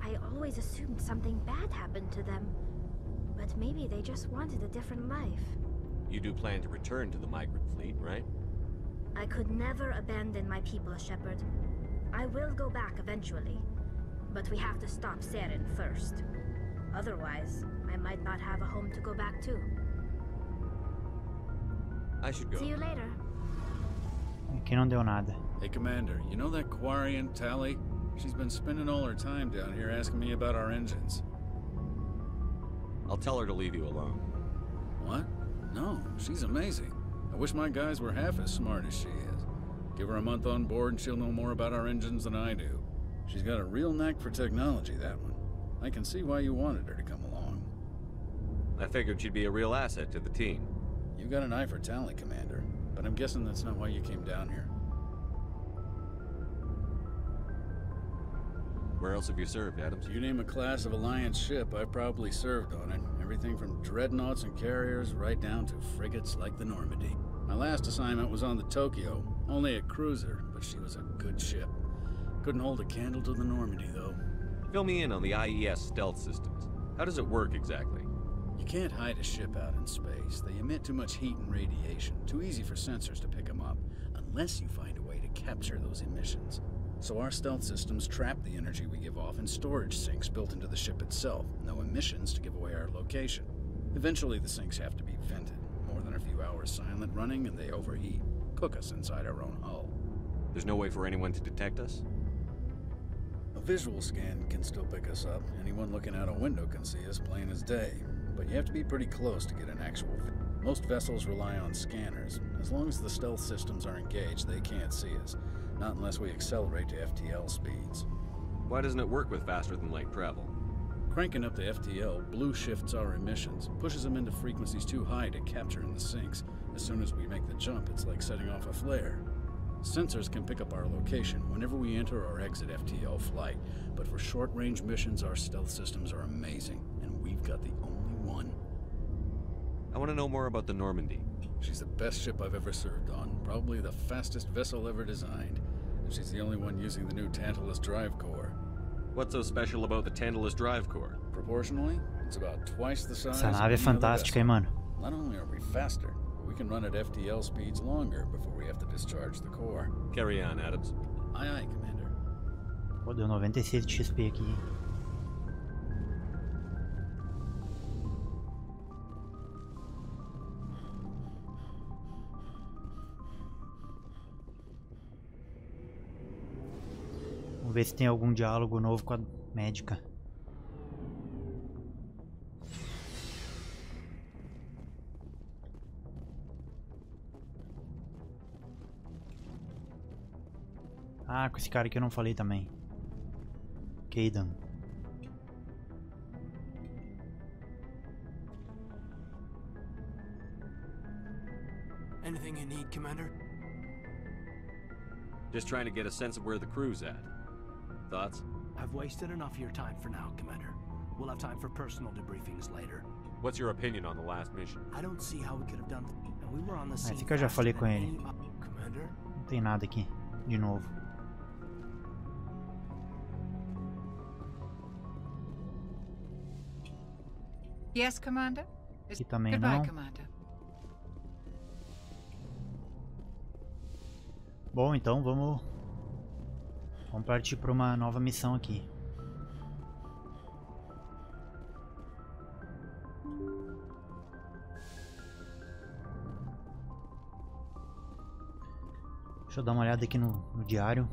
I always assumed something bad happened to them. But maybe they just wanted a different life. You do plan to return to the migrant fleet, right? I could never abandon my people, Shepard. I will go back eventually, but we have to stop Saren first. Otherwise, I might not have a home to go back to. I should go. See you later. Aqui não deu nada. Hey, Commander, you know that Quarian, Tally? She's been spending all her time down here asking me about our engines. I'll tell her to leave you alone. What? No, she's amazing. I wish my guys were half as smart as she is. Give her a month on board and she'll know more about our engines than I do. She's got a real knack for technology, that one. I can see why you wanted her to come along. I figured she'd be a real asset to the team. You got an eye for talent, Commander, but I'm guessing that's not why you came down here. Where else have you served, Adams? You name a class of Alliance ship, I've probably served on it. Everything from dreadnoughts and carriers right down to frigates like the Normandy. My last assignment was on the Tokyo, only a cruiser, but she was a good ship. Couldn't hold a candle to the Normandy, though. Fill me in on the IES stealth systems. How does it work exactly? You can't hide a ship out in space. They emit too much heat and radiation, too easy for sensors to pick them up, unless you find a way to capture those emissions. So our stealth systems trap the energy we give off in storage sinks built into the ship itself. No emissions to give away our location. Eventually the sinks have to be vented. More than a few hours silent running and they overheat. Cook us inside our own hull. There's no way for anyone to detect us? A visual scan can still pick us up. Anyone looking out a window can see us plain as day. But you have to be pretty close to get an actual view. Most vessels rely on scanners. As long as the stealth systems are engaged, they can't see us. Not unless we accelerate to FTL speeds. Why doesn't it work with faster-than-light travel? Cranking up to FTL blue shifts our emissions, pushes them into frequencies too high to capture in the sinks. As soon as we make the jump, it's like setting off a flare. Sensors can pick up our location whenever we enter or exit FTL flight, but for short-range missions, our stealth systems are amazing, and we've got the only one. I want to know more about the Normandy. She's the best ship I've ever served on, probably the fastest vessel ever designed. And she's the only one using the new Tantalus drive core. What's so special about the Tantalus drive core? Proportionally, it's about twice the size Essa nave é fantástica, hein, mano? Not only are we faster, but we can run at FTL speeds longer before we have to discharge the core. Carry on, Adams. Aye, aye, Commander. Pô, deu 96 de XP aqui. Vamos ver se tem algum diálogo novo com a médica. Ah, com esse cara que eu não falei também. Kaidan. Anything you need, Commander? Just trying to get a sense of where the crew's at. Thoughts? I've wasted enough of your time for now, Commander. We'll have time for personal debriefings later. What's your opinion on the last mission? I don't see how we could have done. And we were on the scene. Esse que eu já falei com ele. Commander? Não tem nada aqui, de novo. Yes, Commander? Aqui também Goodbye, não. Commander. Bom, então vamos partir para uma nova missão aqui. Deixa eu dar uma olhada aqui no diário.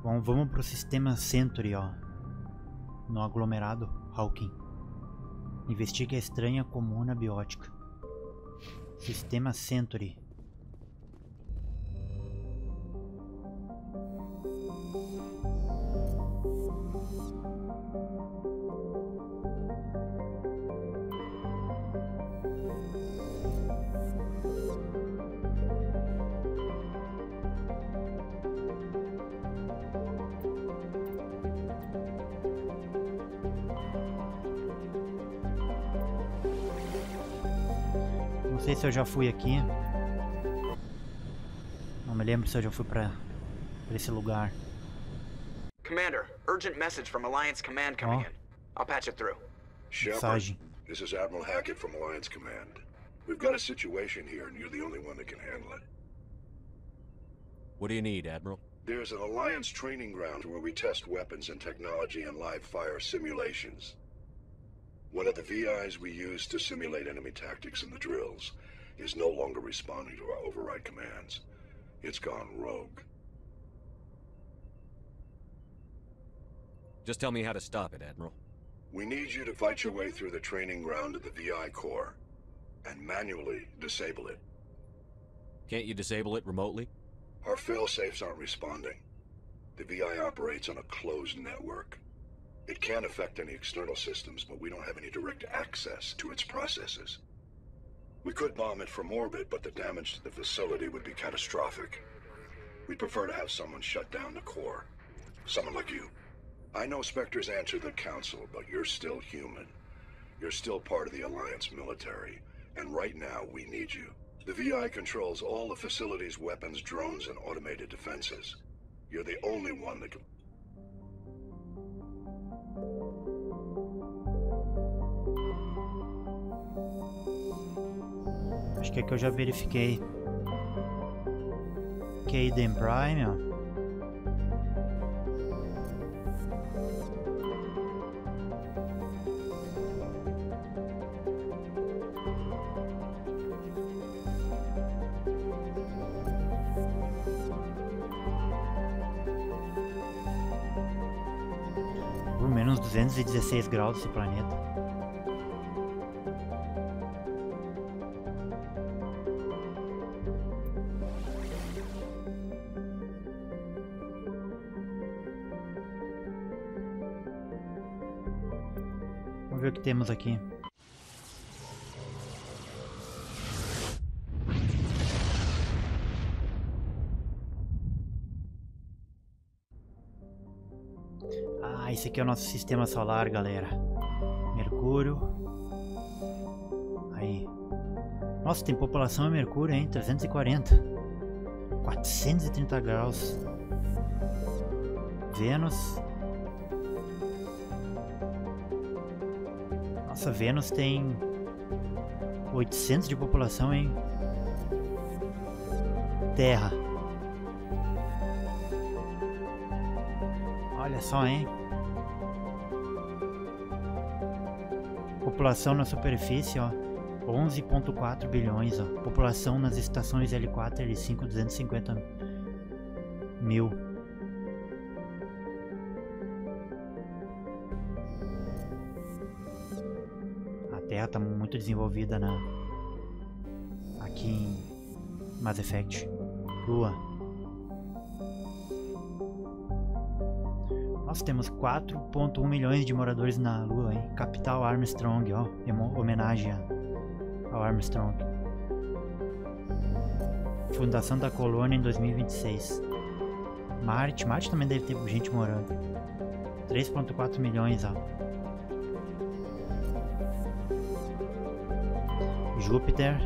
Bom, vamos pro sistema Century, ó. No aglomerado Hawking. Investigue a estranha comuna biótica. Sistema Century. Não sei se eu já fui aqui. Não me lembro se eu já fui pra esse lugar. Commander, urgent message from Alliance Command coming in. I'll patch it through. Shepard, this is Admiral Hackett from Alliance Command. We've got a situation here, and you're the only one that can handle it. What do you need, Admiral? There's an Alliance training ground where we test weapons and technology in live fire simulations. One of the VIs we use to simulate enemy tactics in the drills is no longer responding to our override commands. It's gone rogue. Just tell me how to stop it, Admiral. We need you to fight your way through the training ground to the VI core and manually disable it. Can't you disable it remotely? Our fail-safes aren't responding. The VI operates on a closed network. It can affect any external systems, but we don't have any direct access to its processes. We could bomb it from orbit, but the damage to the facility would be catastrophic. We'd prefer to have someone shut down the core. Someone like you. I know Spectres answer the Council, but you're still human. You're still part of the Alliance military, and right now we need you. The VI controls all the facility's weapons, drones, and automated defenses. You're the only one that can... Acho que aqui eu já verifiquei. Caden Prime, ó. Por menos 216 graus esse planeta. Vamos ver o que temos aqui. Ah, esse aqui é o nosso sistema solar, galera. Mercúrio. Aí. Nossa, tem população em Mercúrio, hein? 340. 430 graus. Vênus. Nossa, Vênus tem 800 de população, hein? Terra. Olha só, hein? População na superfície, ó. 11,4 bilhões, ó. População nas estações L4 e L5, 250 mil. A Terra tá muito desenvolvida aqui em Mass Effect. Lua. Nós temos 4,1 milhões de moradores na Lua, hein? Capital Armstrong, ó. Homenagem ao Armstrong. Fundação da colônia em 2026. Marte também deve ter gente morando. 3,4 milhões, ó. Júpiter.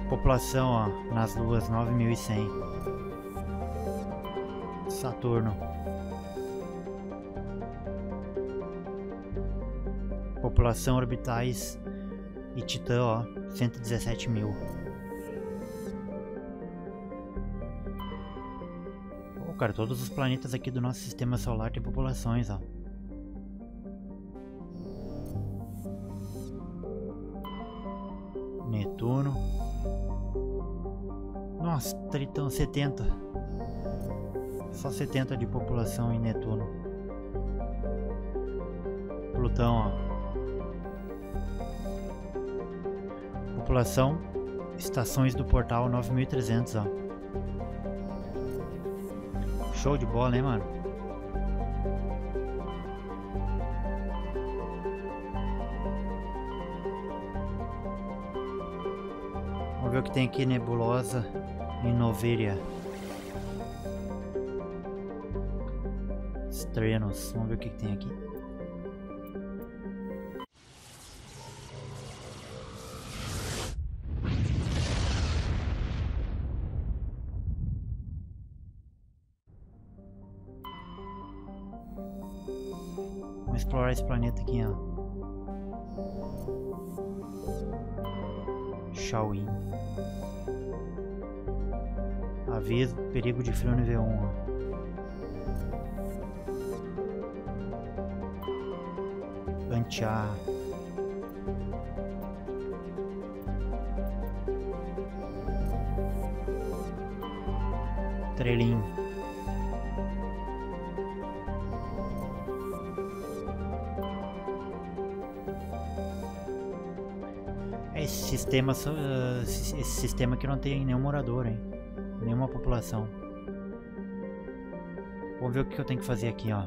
População, ó, nas luas 9.100. Saturno. População orbitais e Titã, ó, 117 mil. Pô, cara, todos os planetas aqui do nosso sistema solar têm populações, ó. Netuno. Nossa, Tritão 70. Só 70 de população em Netuno. Plutão, ó. População, estações do portal 9.300, ó. Show de bola, hein, mano? Vamos ver o que tem aqui, nebulosa em Noveria. Estrenos, vamos ver o que tem aqui. Vamos explorar esse planeta aqui, ó. Shaolin. Aviso, perigo de frio nível 1, ó. Antiar. Trelim. Esse sistema aqui não tem nenhum morador, hein? Nenhuma população. Vamos ver o que eu tenho que fazer aqui, ó.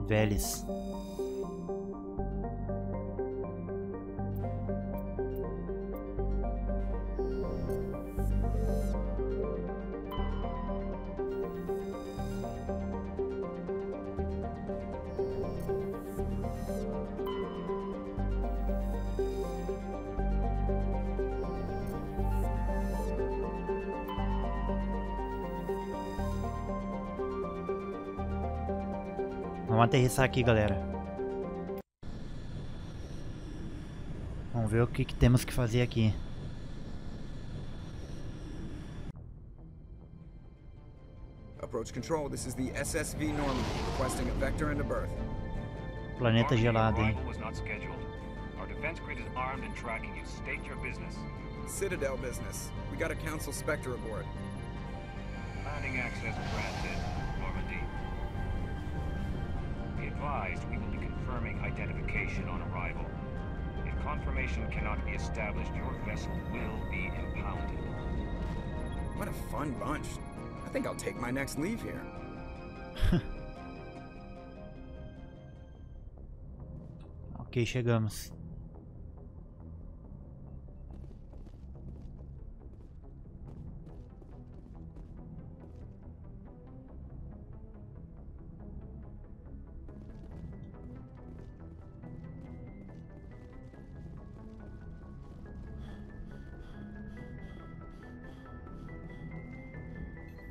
Velhos. Vamos aterrissar aqui, galera. Vamos ver o que temos que fazer aqui. Approach control, this is the SSV Normandy, requesting a vector into berth. Planeta gelado, hein? Our defense grid is armed and tracking you. State your business. Citadel business. We got a Council Spectre aboard. Landing access granted, Normandy. Be advised, we will be confirming identification on arrival. If confirmation cannot be established, your vessel will be impounded. What a fun bunch. I think I'll take my next leave here. Ok, chegamos.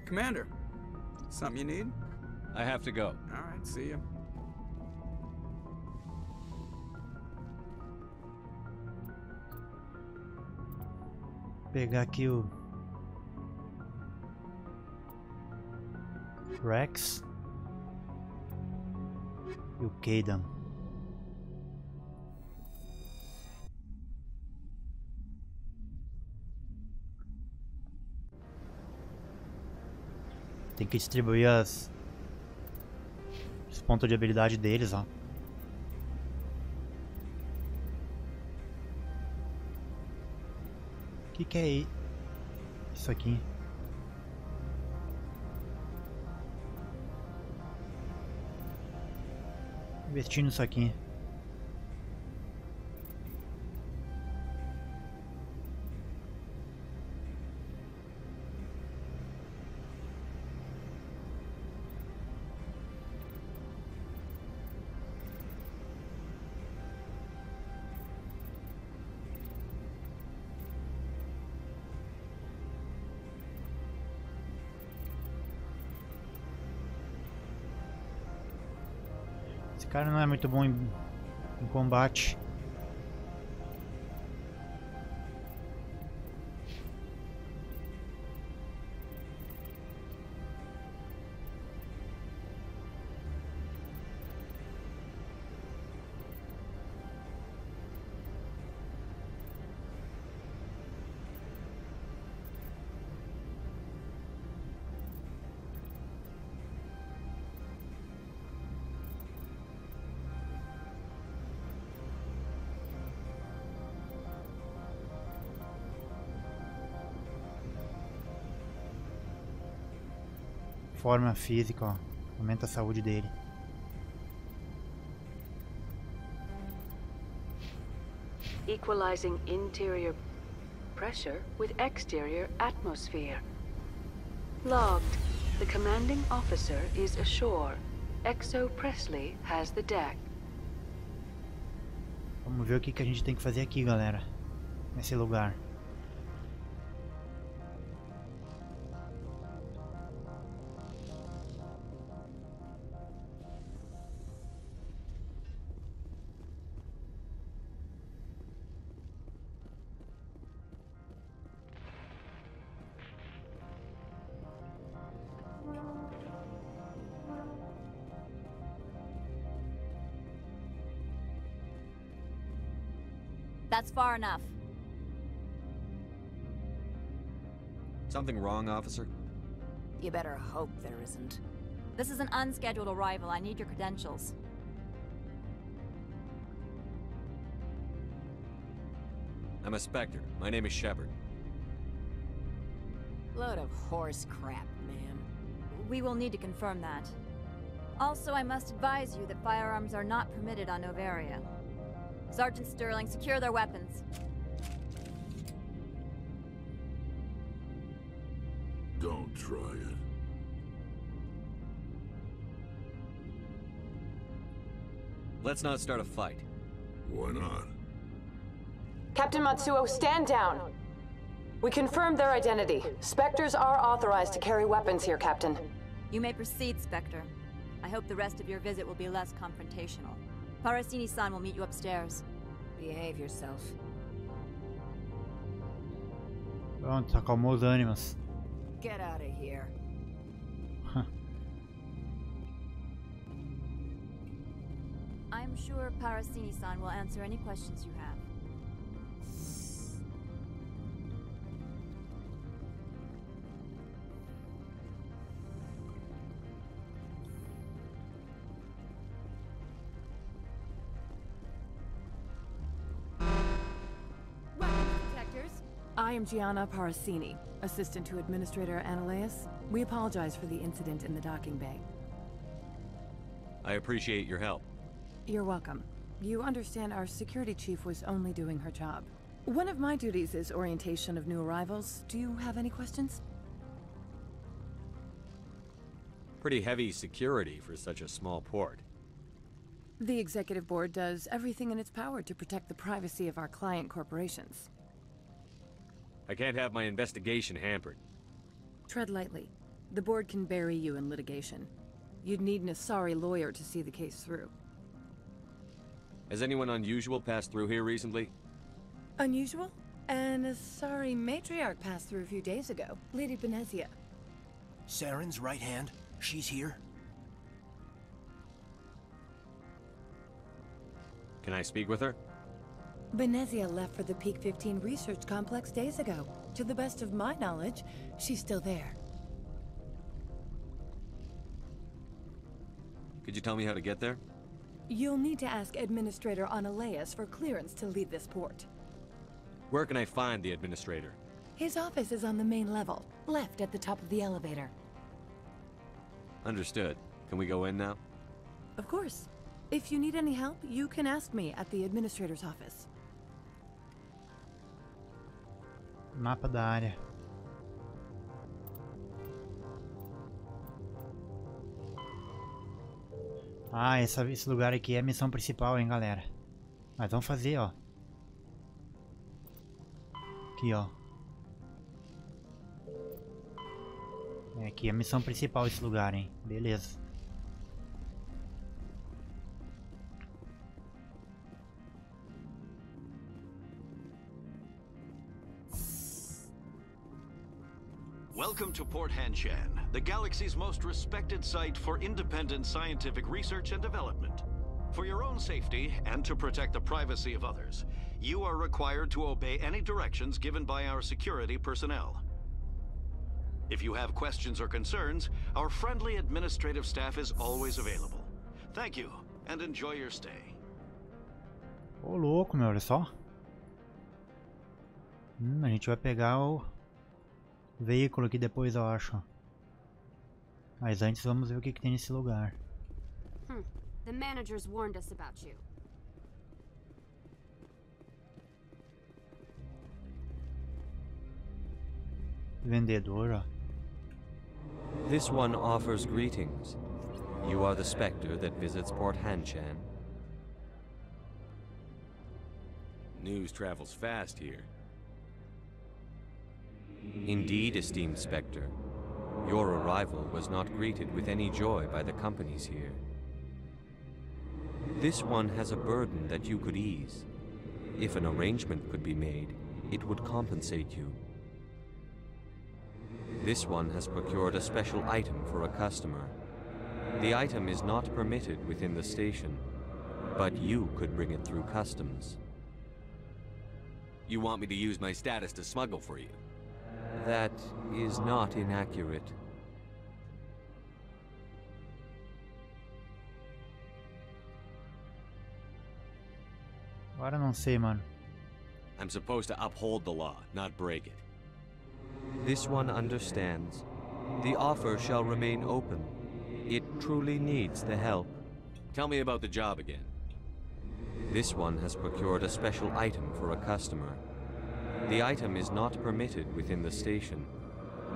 Commander, something you need? I have to go. All right, see ya. Pegar aqui o Rex e o Kaidan. Tem que distribuir os pontos de habilidade deles, ó. O que é isso aqui? Investir nisso aqui. Esse cara não é muito bom em combate. Forma física, ó. Aumenta a saúde dele. Equalizing interior pressure with exterior atmosphere. Logged. The commanding officer is ashore. Exo Presley has the deck. Vamos ver o que a gente tem que fazer aqui, galera. Nesse lugar. That's far enough. Something wrong, officer? You better hope there isn't. This is an unscheduled arrival. I need your credentials. I'm a Spectre. My name is Shepard. Load of horse crap, ma'am. We will need to confirm that. Also, I must advise you that firearms are not permitted on Novaria. Sergeant Sterling, secure their weapons. Don't try it. Let's not start a fight. Why not? Captain Matsuo, stand down. We confirmed their identity. Spectres are authorized to carry weapons here, Captain. You may proceed, Spectre. I hope the rest of your visit will be less confrontational. Parasini-san will meet you upstairs. Behave yourself. Pronto, acalmou os ânimos. Get out of here. I'm sure Parasini-san will answer any questions you have. I am Gianna Parasini, assistant to Administrator Ananias. We apologize for the incident in the docking bay. I appreciate your help. You're welcome. You understand our security chief was only doing her job. One of my duties is orientation of new arrivals. Do you have any questions? Pretty heavy security for such a small port. The executive board does everything in its power to protect the privacy of our client corporations. I can't have my investigation hampered. Tread lightly. The board can bury you in litigation. You'd need an Asari lawyer to see the case through. Has anyone unusual passed through here recently? Unusual? An Asari matriarch passed through a few days ago. Lady Benezia. Saren's right hand? She's here? Can I speak with her? Benezia left for the Peak 15 research complex days ago. To the best of my knowledge, she's still there. Could you tell me how to get there? You'll need to ask Administrator Ananias for clearance to leave this port. Where can I find the administrator? His office is on the main level, left at the top of the elevator. Understood. Can we go in now? Of course. If you need any help, you can ask me at the Administrator's office. Mapa da área. Ah, esse lugar aqui é a missão principal, hein, galera. Mas vamos fazer, ó. Aqui, ó. Aqui é a missão principal esse lugar, hein. Beleza. Welcome to Port Hanshan, the galaxy's most respected site for independent scientific research and development. For your own safety and to protect the privacy of others, you are required to obey any directions given by our security personnel. If you have questions or concerns, our friendly administrative staff is always available. Thank you, and enjoy your stay. Ô louco, meu, olha só. A gente vai pegar o veículo aqui depois, eu acho. Mas antes vamos ver o que tem nesse lugar. The managers warned us about you. Vendedor, ó. This one offers greetings. You are the Spectre that visits Port Hanshan. News travels fast here. Indeed, esteemed Spectre. Your arrival was not greeted with any joy by the companies here. This one has a burden that you could ease. If an arrangement could be made, it would compensate you. This one has procured a special item for a customer. The item is not permitted within the station, but you could bring it through customs. You want me to use my status to smuggle for you? That is not inaccurate. Agora não sei, mano. I'm supposed to uphold the law, not break it. This one understands. The offer shall remain open. It truly needs the help. Tell me about the job again. This one has procured a special item for a customer. The item is not permitted within the station,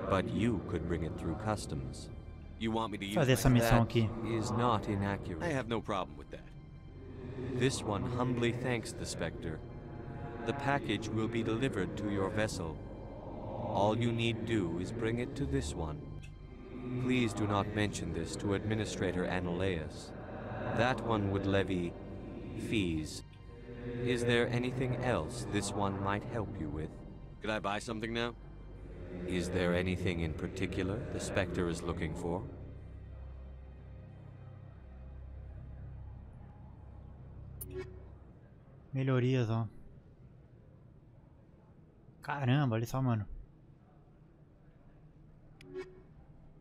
but you could bring it through customs. You want me to use fazer essa missão aqui. That is not inaccurate. I have no problem with that. This one humbly thanks the Spectre. The package will be delivered to your vessel. All you need do is bring it to this one. Please do not mention this to Administrator Ananias. That one would levy fees. Is there anything else this one might help you with? Could I buy something now? Is there anything in particular the Spectre is looking for? Melhorias, ó. Caramba, olha só, mano.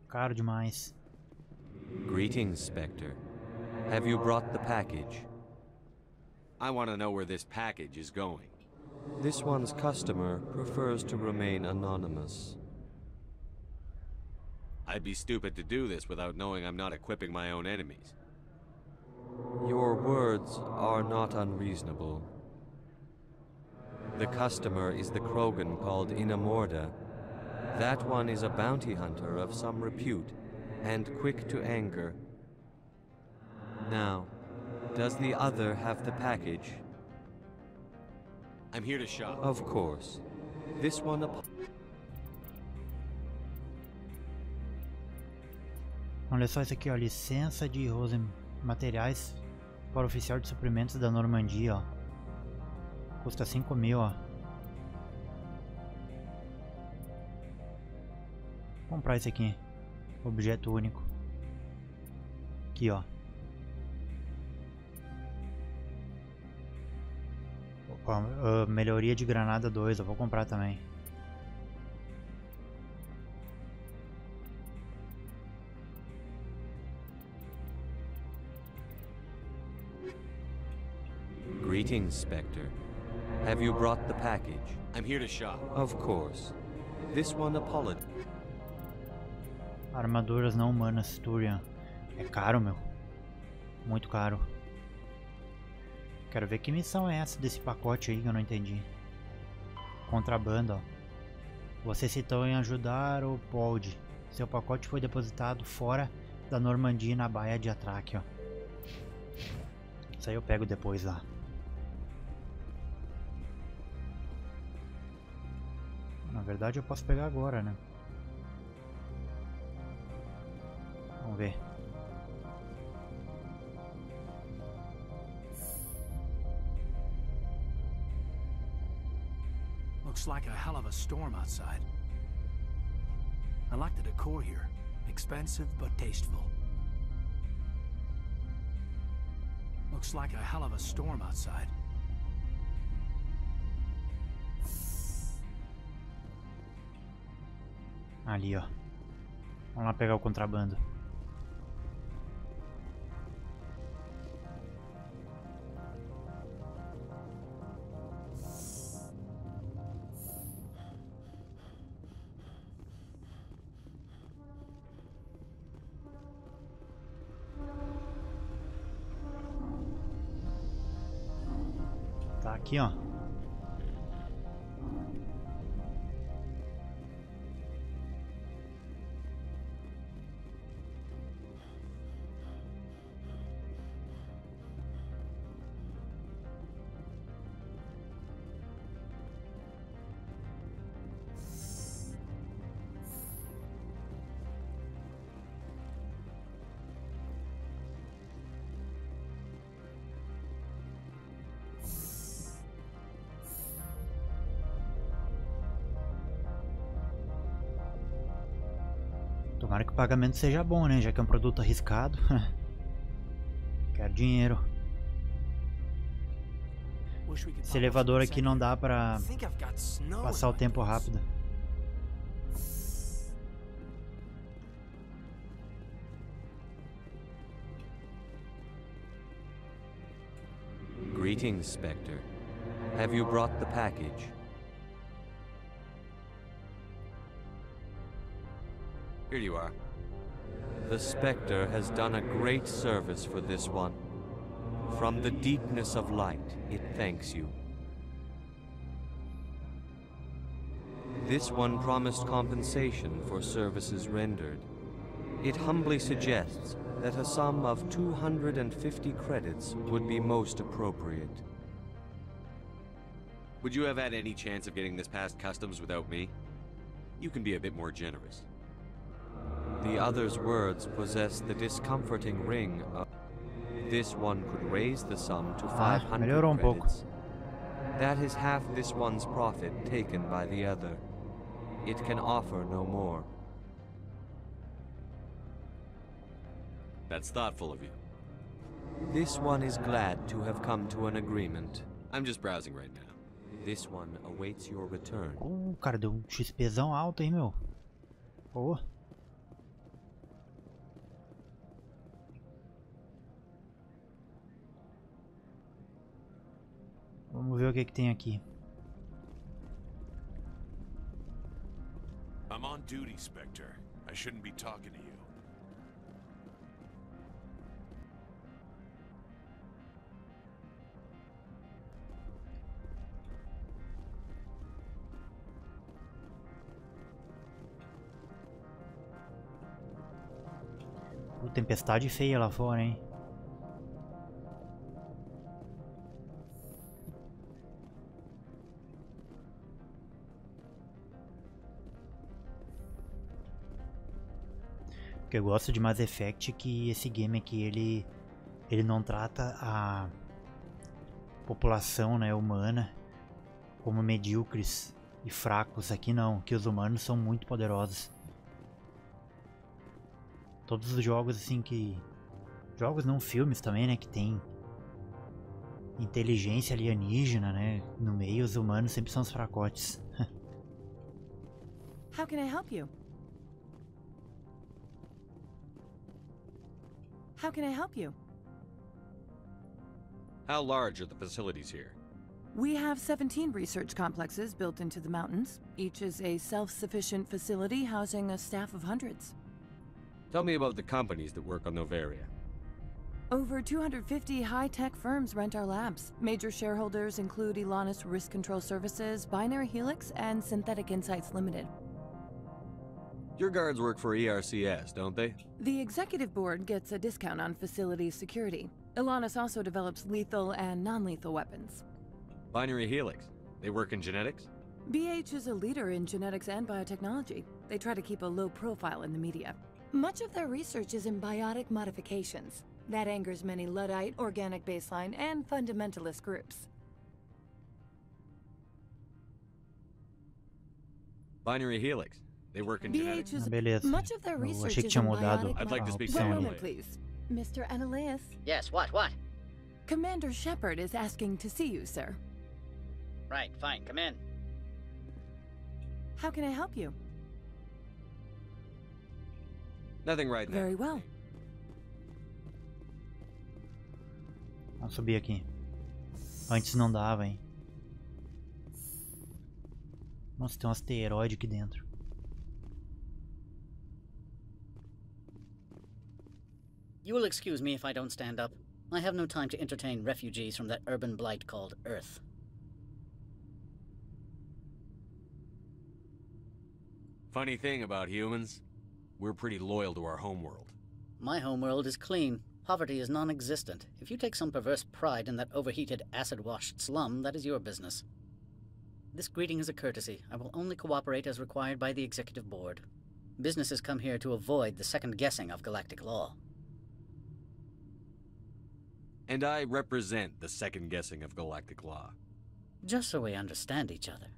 Caro demais. Greetings, Spectre. Have you brought the package? I want to know where this package is going. This one's customer prefers to remain anonymous. I'd be stupid to do this without knowing I'm not equipping my own enemies. Your words are not unreasonable. The customer is the Krogan called Inamorda. That one is a bounty hunter of some repute, and quick to anger. Now, does the other have the package? I'm here to shop. Of course. This one... Olha só isso aqui, ó. Licença de materiais para oficial de suprimentos da Normandia, ó. Custa 5.000, ó. Vou comprar esse aqui. Objeto único. Aqui, ó. Melhoria de granada 2, eu vou comprar também. Greetings, Spectre. Have you brought the package? I'm here to shop. Of course. This one apologizes. Armaduras não humanas, Turian. É caro, meu. Muito caro. Quero ver que missão é essa desse pacote aí que eu não entendi. Contrabando, ó. Você citou em ajudar ou pode. Seu pacote foi depositado fora da Normandia na Baía de Atraque, ó. Isso aí eu pego depois lá. Na verdade eu posso pegar agora, né? Vamos ver. Looks like a hell of a storm outside. I like the decor here. Expensive but tasteful. Looks like a hell of a storm outside. Ali, ó. Vamos lá pegar o contrabando. Tá aqui, ó. Tomara que o pagamento seja bom, né? Já que é um produto arriscado. Quero dinheiro. Esse elevador aqui não dá pra passar o tempo rápido. Greetings, Spectre. Have you brought the package? Here you are. The Spectre has done a great service for this one. From the deepness of light, it thanks you. This one promised compensation for services rendered. It humbly suggests that a sum of 250 credits would be most appropriate. Would you have had any chance of getting this past customs without me? You can be a bit more generous. The other's words possess the discomforting ring of... This one could raise the sum to 500 credits. That is half this one's profit taken by the other. It can offer no more. That's thoughtful of you. This one is glad to have come to an agreement. I'm just browsing right now. This one awaits your return. Cara, deu um XPzão alto, hein, meu? Oh. Vamos ver o que tem aqui. I'm on duty, Spectre. I shouldn't be talking to you. Tempestade feia lá fora, hein? O que eu gosto de Mass Effect é que esse game aqui ele não trata a população, né, humana como medíocres e fracos. Aqui não, que os humanos são muito poderosos. Todos os jogos assim que... Jogos não, filmes também, né, que tem inteligência alienígena, né, no meio, os humanos sempre são os fracotes. How can I help you? How can I help you? How large are the facilities here? We have 17 research complexes built into the mountains. Each is a self-sufficient facility housing a staff of hundreds. Tell me about the companies that work on Novaria. Over 250 high-tech firms rent our labs. Major shareholders include Elanus Risk Control Services, Binary Helix, and Synthetic Insights Limited. Your guards work for ERCS, don't they? The executive board gets a discount on facility security. Elanus also develops lethal and non-lethal weapons. Binary Helix. They work in genetics? BH is a leader in genetics and biotechnology. They try to keep a low profile in the media. Much of their research is in biotic modifications. That angers many Luddite, organic baseline, and fundamentalist groups. Binary Helix. They work in genetics? Beleza. Much of their Eu research achei que is tinha in mudado biotic I'd like to speak to One Annalise. moment, please. Mr. Annalise? Yes, what? Commander Shepard is asking to see you, sir. Right, fine, come in. How can I help you? Nothing right now. Very well. Vamos subir aqui. Antes não dava, hein? Nossa, tem um asteroide aqui dentro. You will excuse me if I don't stand up. I have no time to entertain refugees from that urban blight called Earth. Funny thing about humans, we're pretty loyal to our homeworld. My homeworld is clean. Poverty is non-existent. If you take some perverse pride in that overheated, acid-washed slum, that is your business. This greeting is a courtesy. I will only cooperate as required by the Executive Board. Businesses come here to avoid the second-guessing of galactic law. And I represent the second-guessing of galactic law. Just so we understand each other,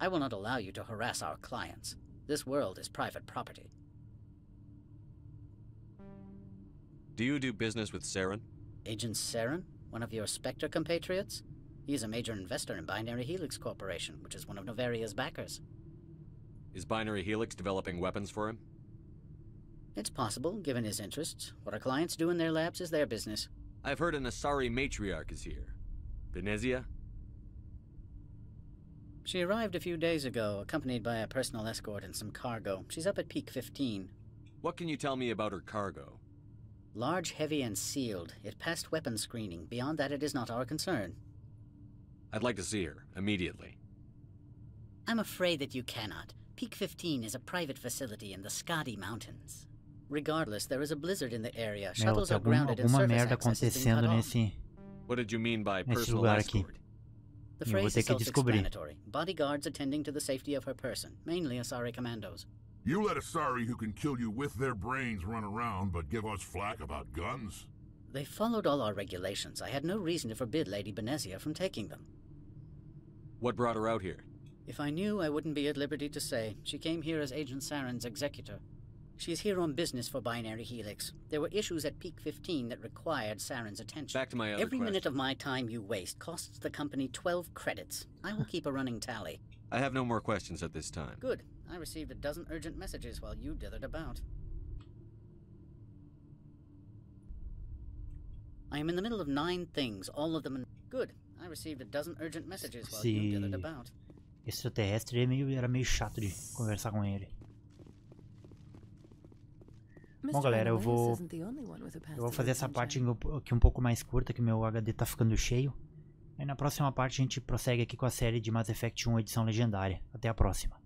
I will not allow you to harass our clients. This world is private property. Do you do business with Saren? Agent Saren? One of your Spectre compatriots? He's a major investor in Binary Helix Corporation, which is one of Novaria's backers. Is Binary Helix developing weapons for him? It's possible, given his interests. What our clients do in their labs is their business. I've heard an Asari matriarch is here. Venezia? She arrived a few days ago, accompanied by a personal escort and some cargo. She's up at Peak 15. What can you tell me about her cargo? Large, heavy, and sealed. It passed weapons screening. Beyond that, it is not our concern. I'd like to see her, immediately. I'm afraid that you cannot. Peak 15 is a private facility in the Skadi Mountains. Regardless, there is a blizzard in the area. Shuttles are grounded and surface access is being cut off. What did you mean by personal escort? The phrase is self-explanatory. Bodyguards attending to the safety of her person, mainly Asari commandos. You let Asari who can kill you with their brains run around, but give us flack about guns? They followed all our regulations. I had no reason to forbid Lady Venezia from taking them. What brought her out here? If I knew, I wouldn't be at liberty to say. She came here as Agent Saren's executor. She's here on business for Binary Helix. There were issues at Peak 15 that required Saren's attention. Back to my other Every question. minute of my time you waste costs the company 12 credits. I will keep a running tally. I have no more questions at this time. Good. I received a dozen urgent messages while you dithered about. I am in the middle of 9 things, all of them in... Good. I received a dozen urgent messages while you dithered about. Extraterrestre era meio chato de conversar com ele. Bom, galera, eu vou fazer essa parte aqui um pouco mais curta, que meu HD tá ficando cheio. Aí na próxima parte a gente prossegue aqui com a série de Mass Effect 1 edição legendária. Até a próxima.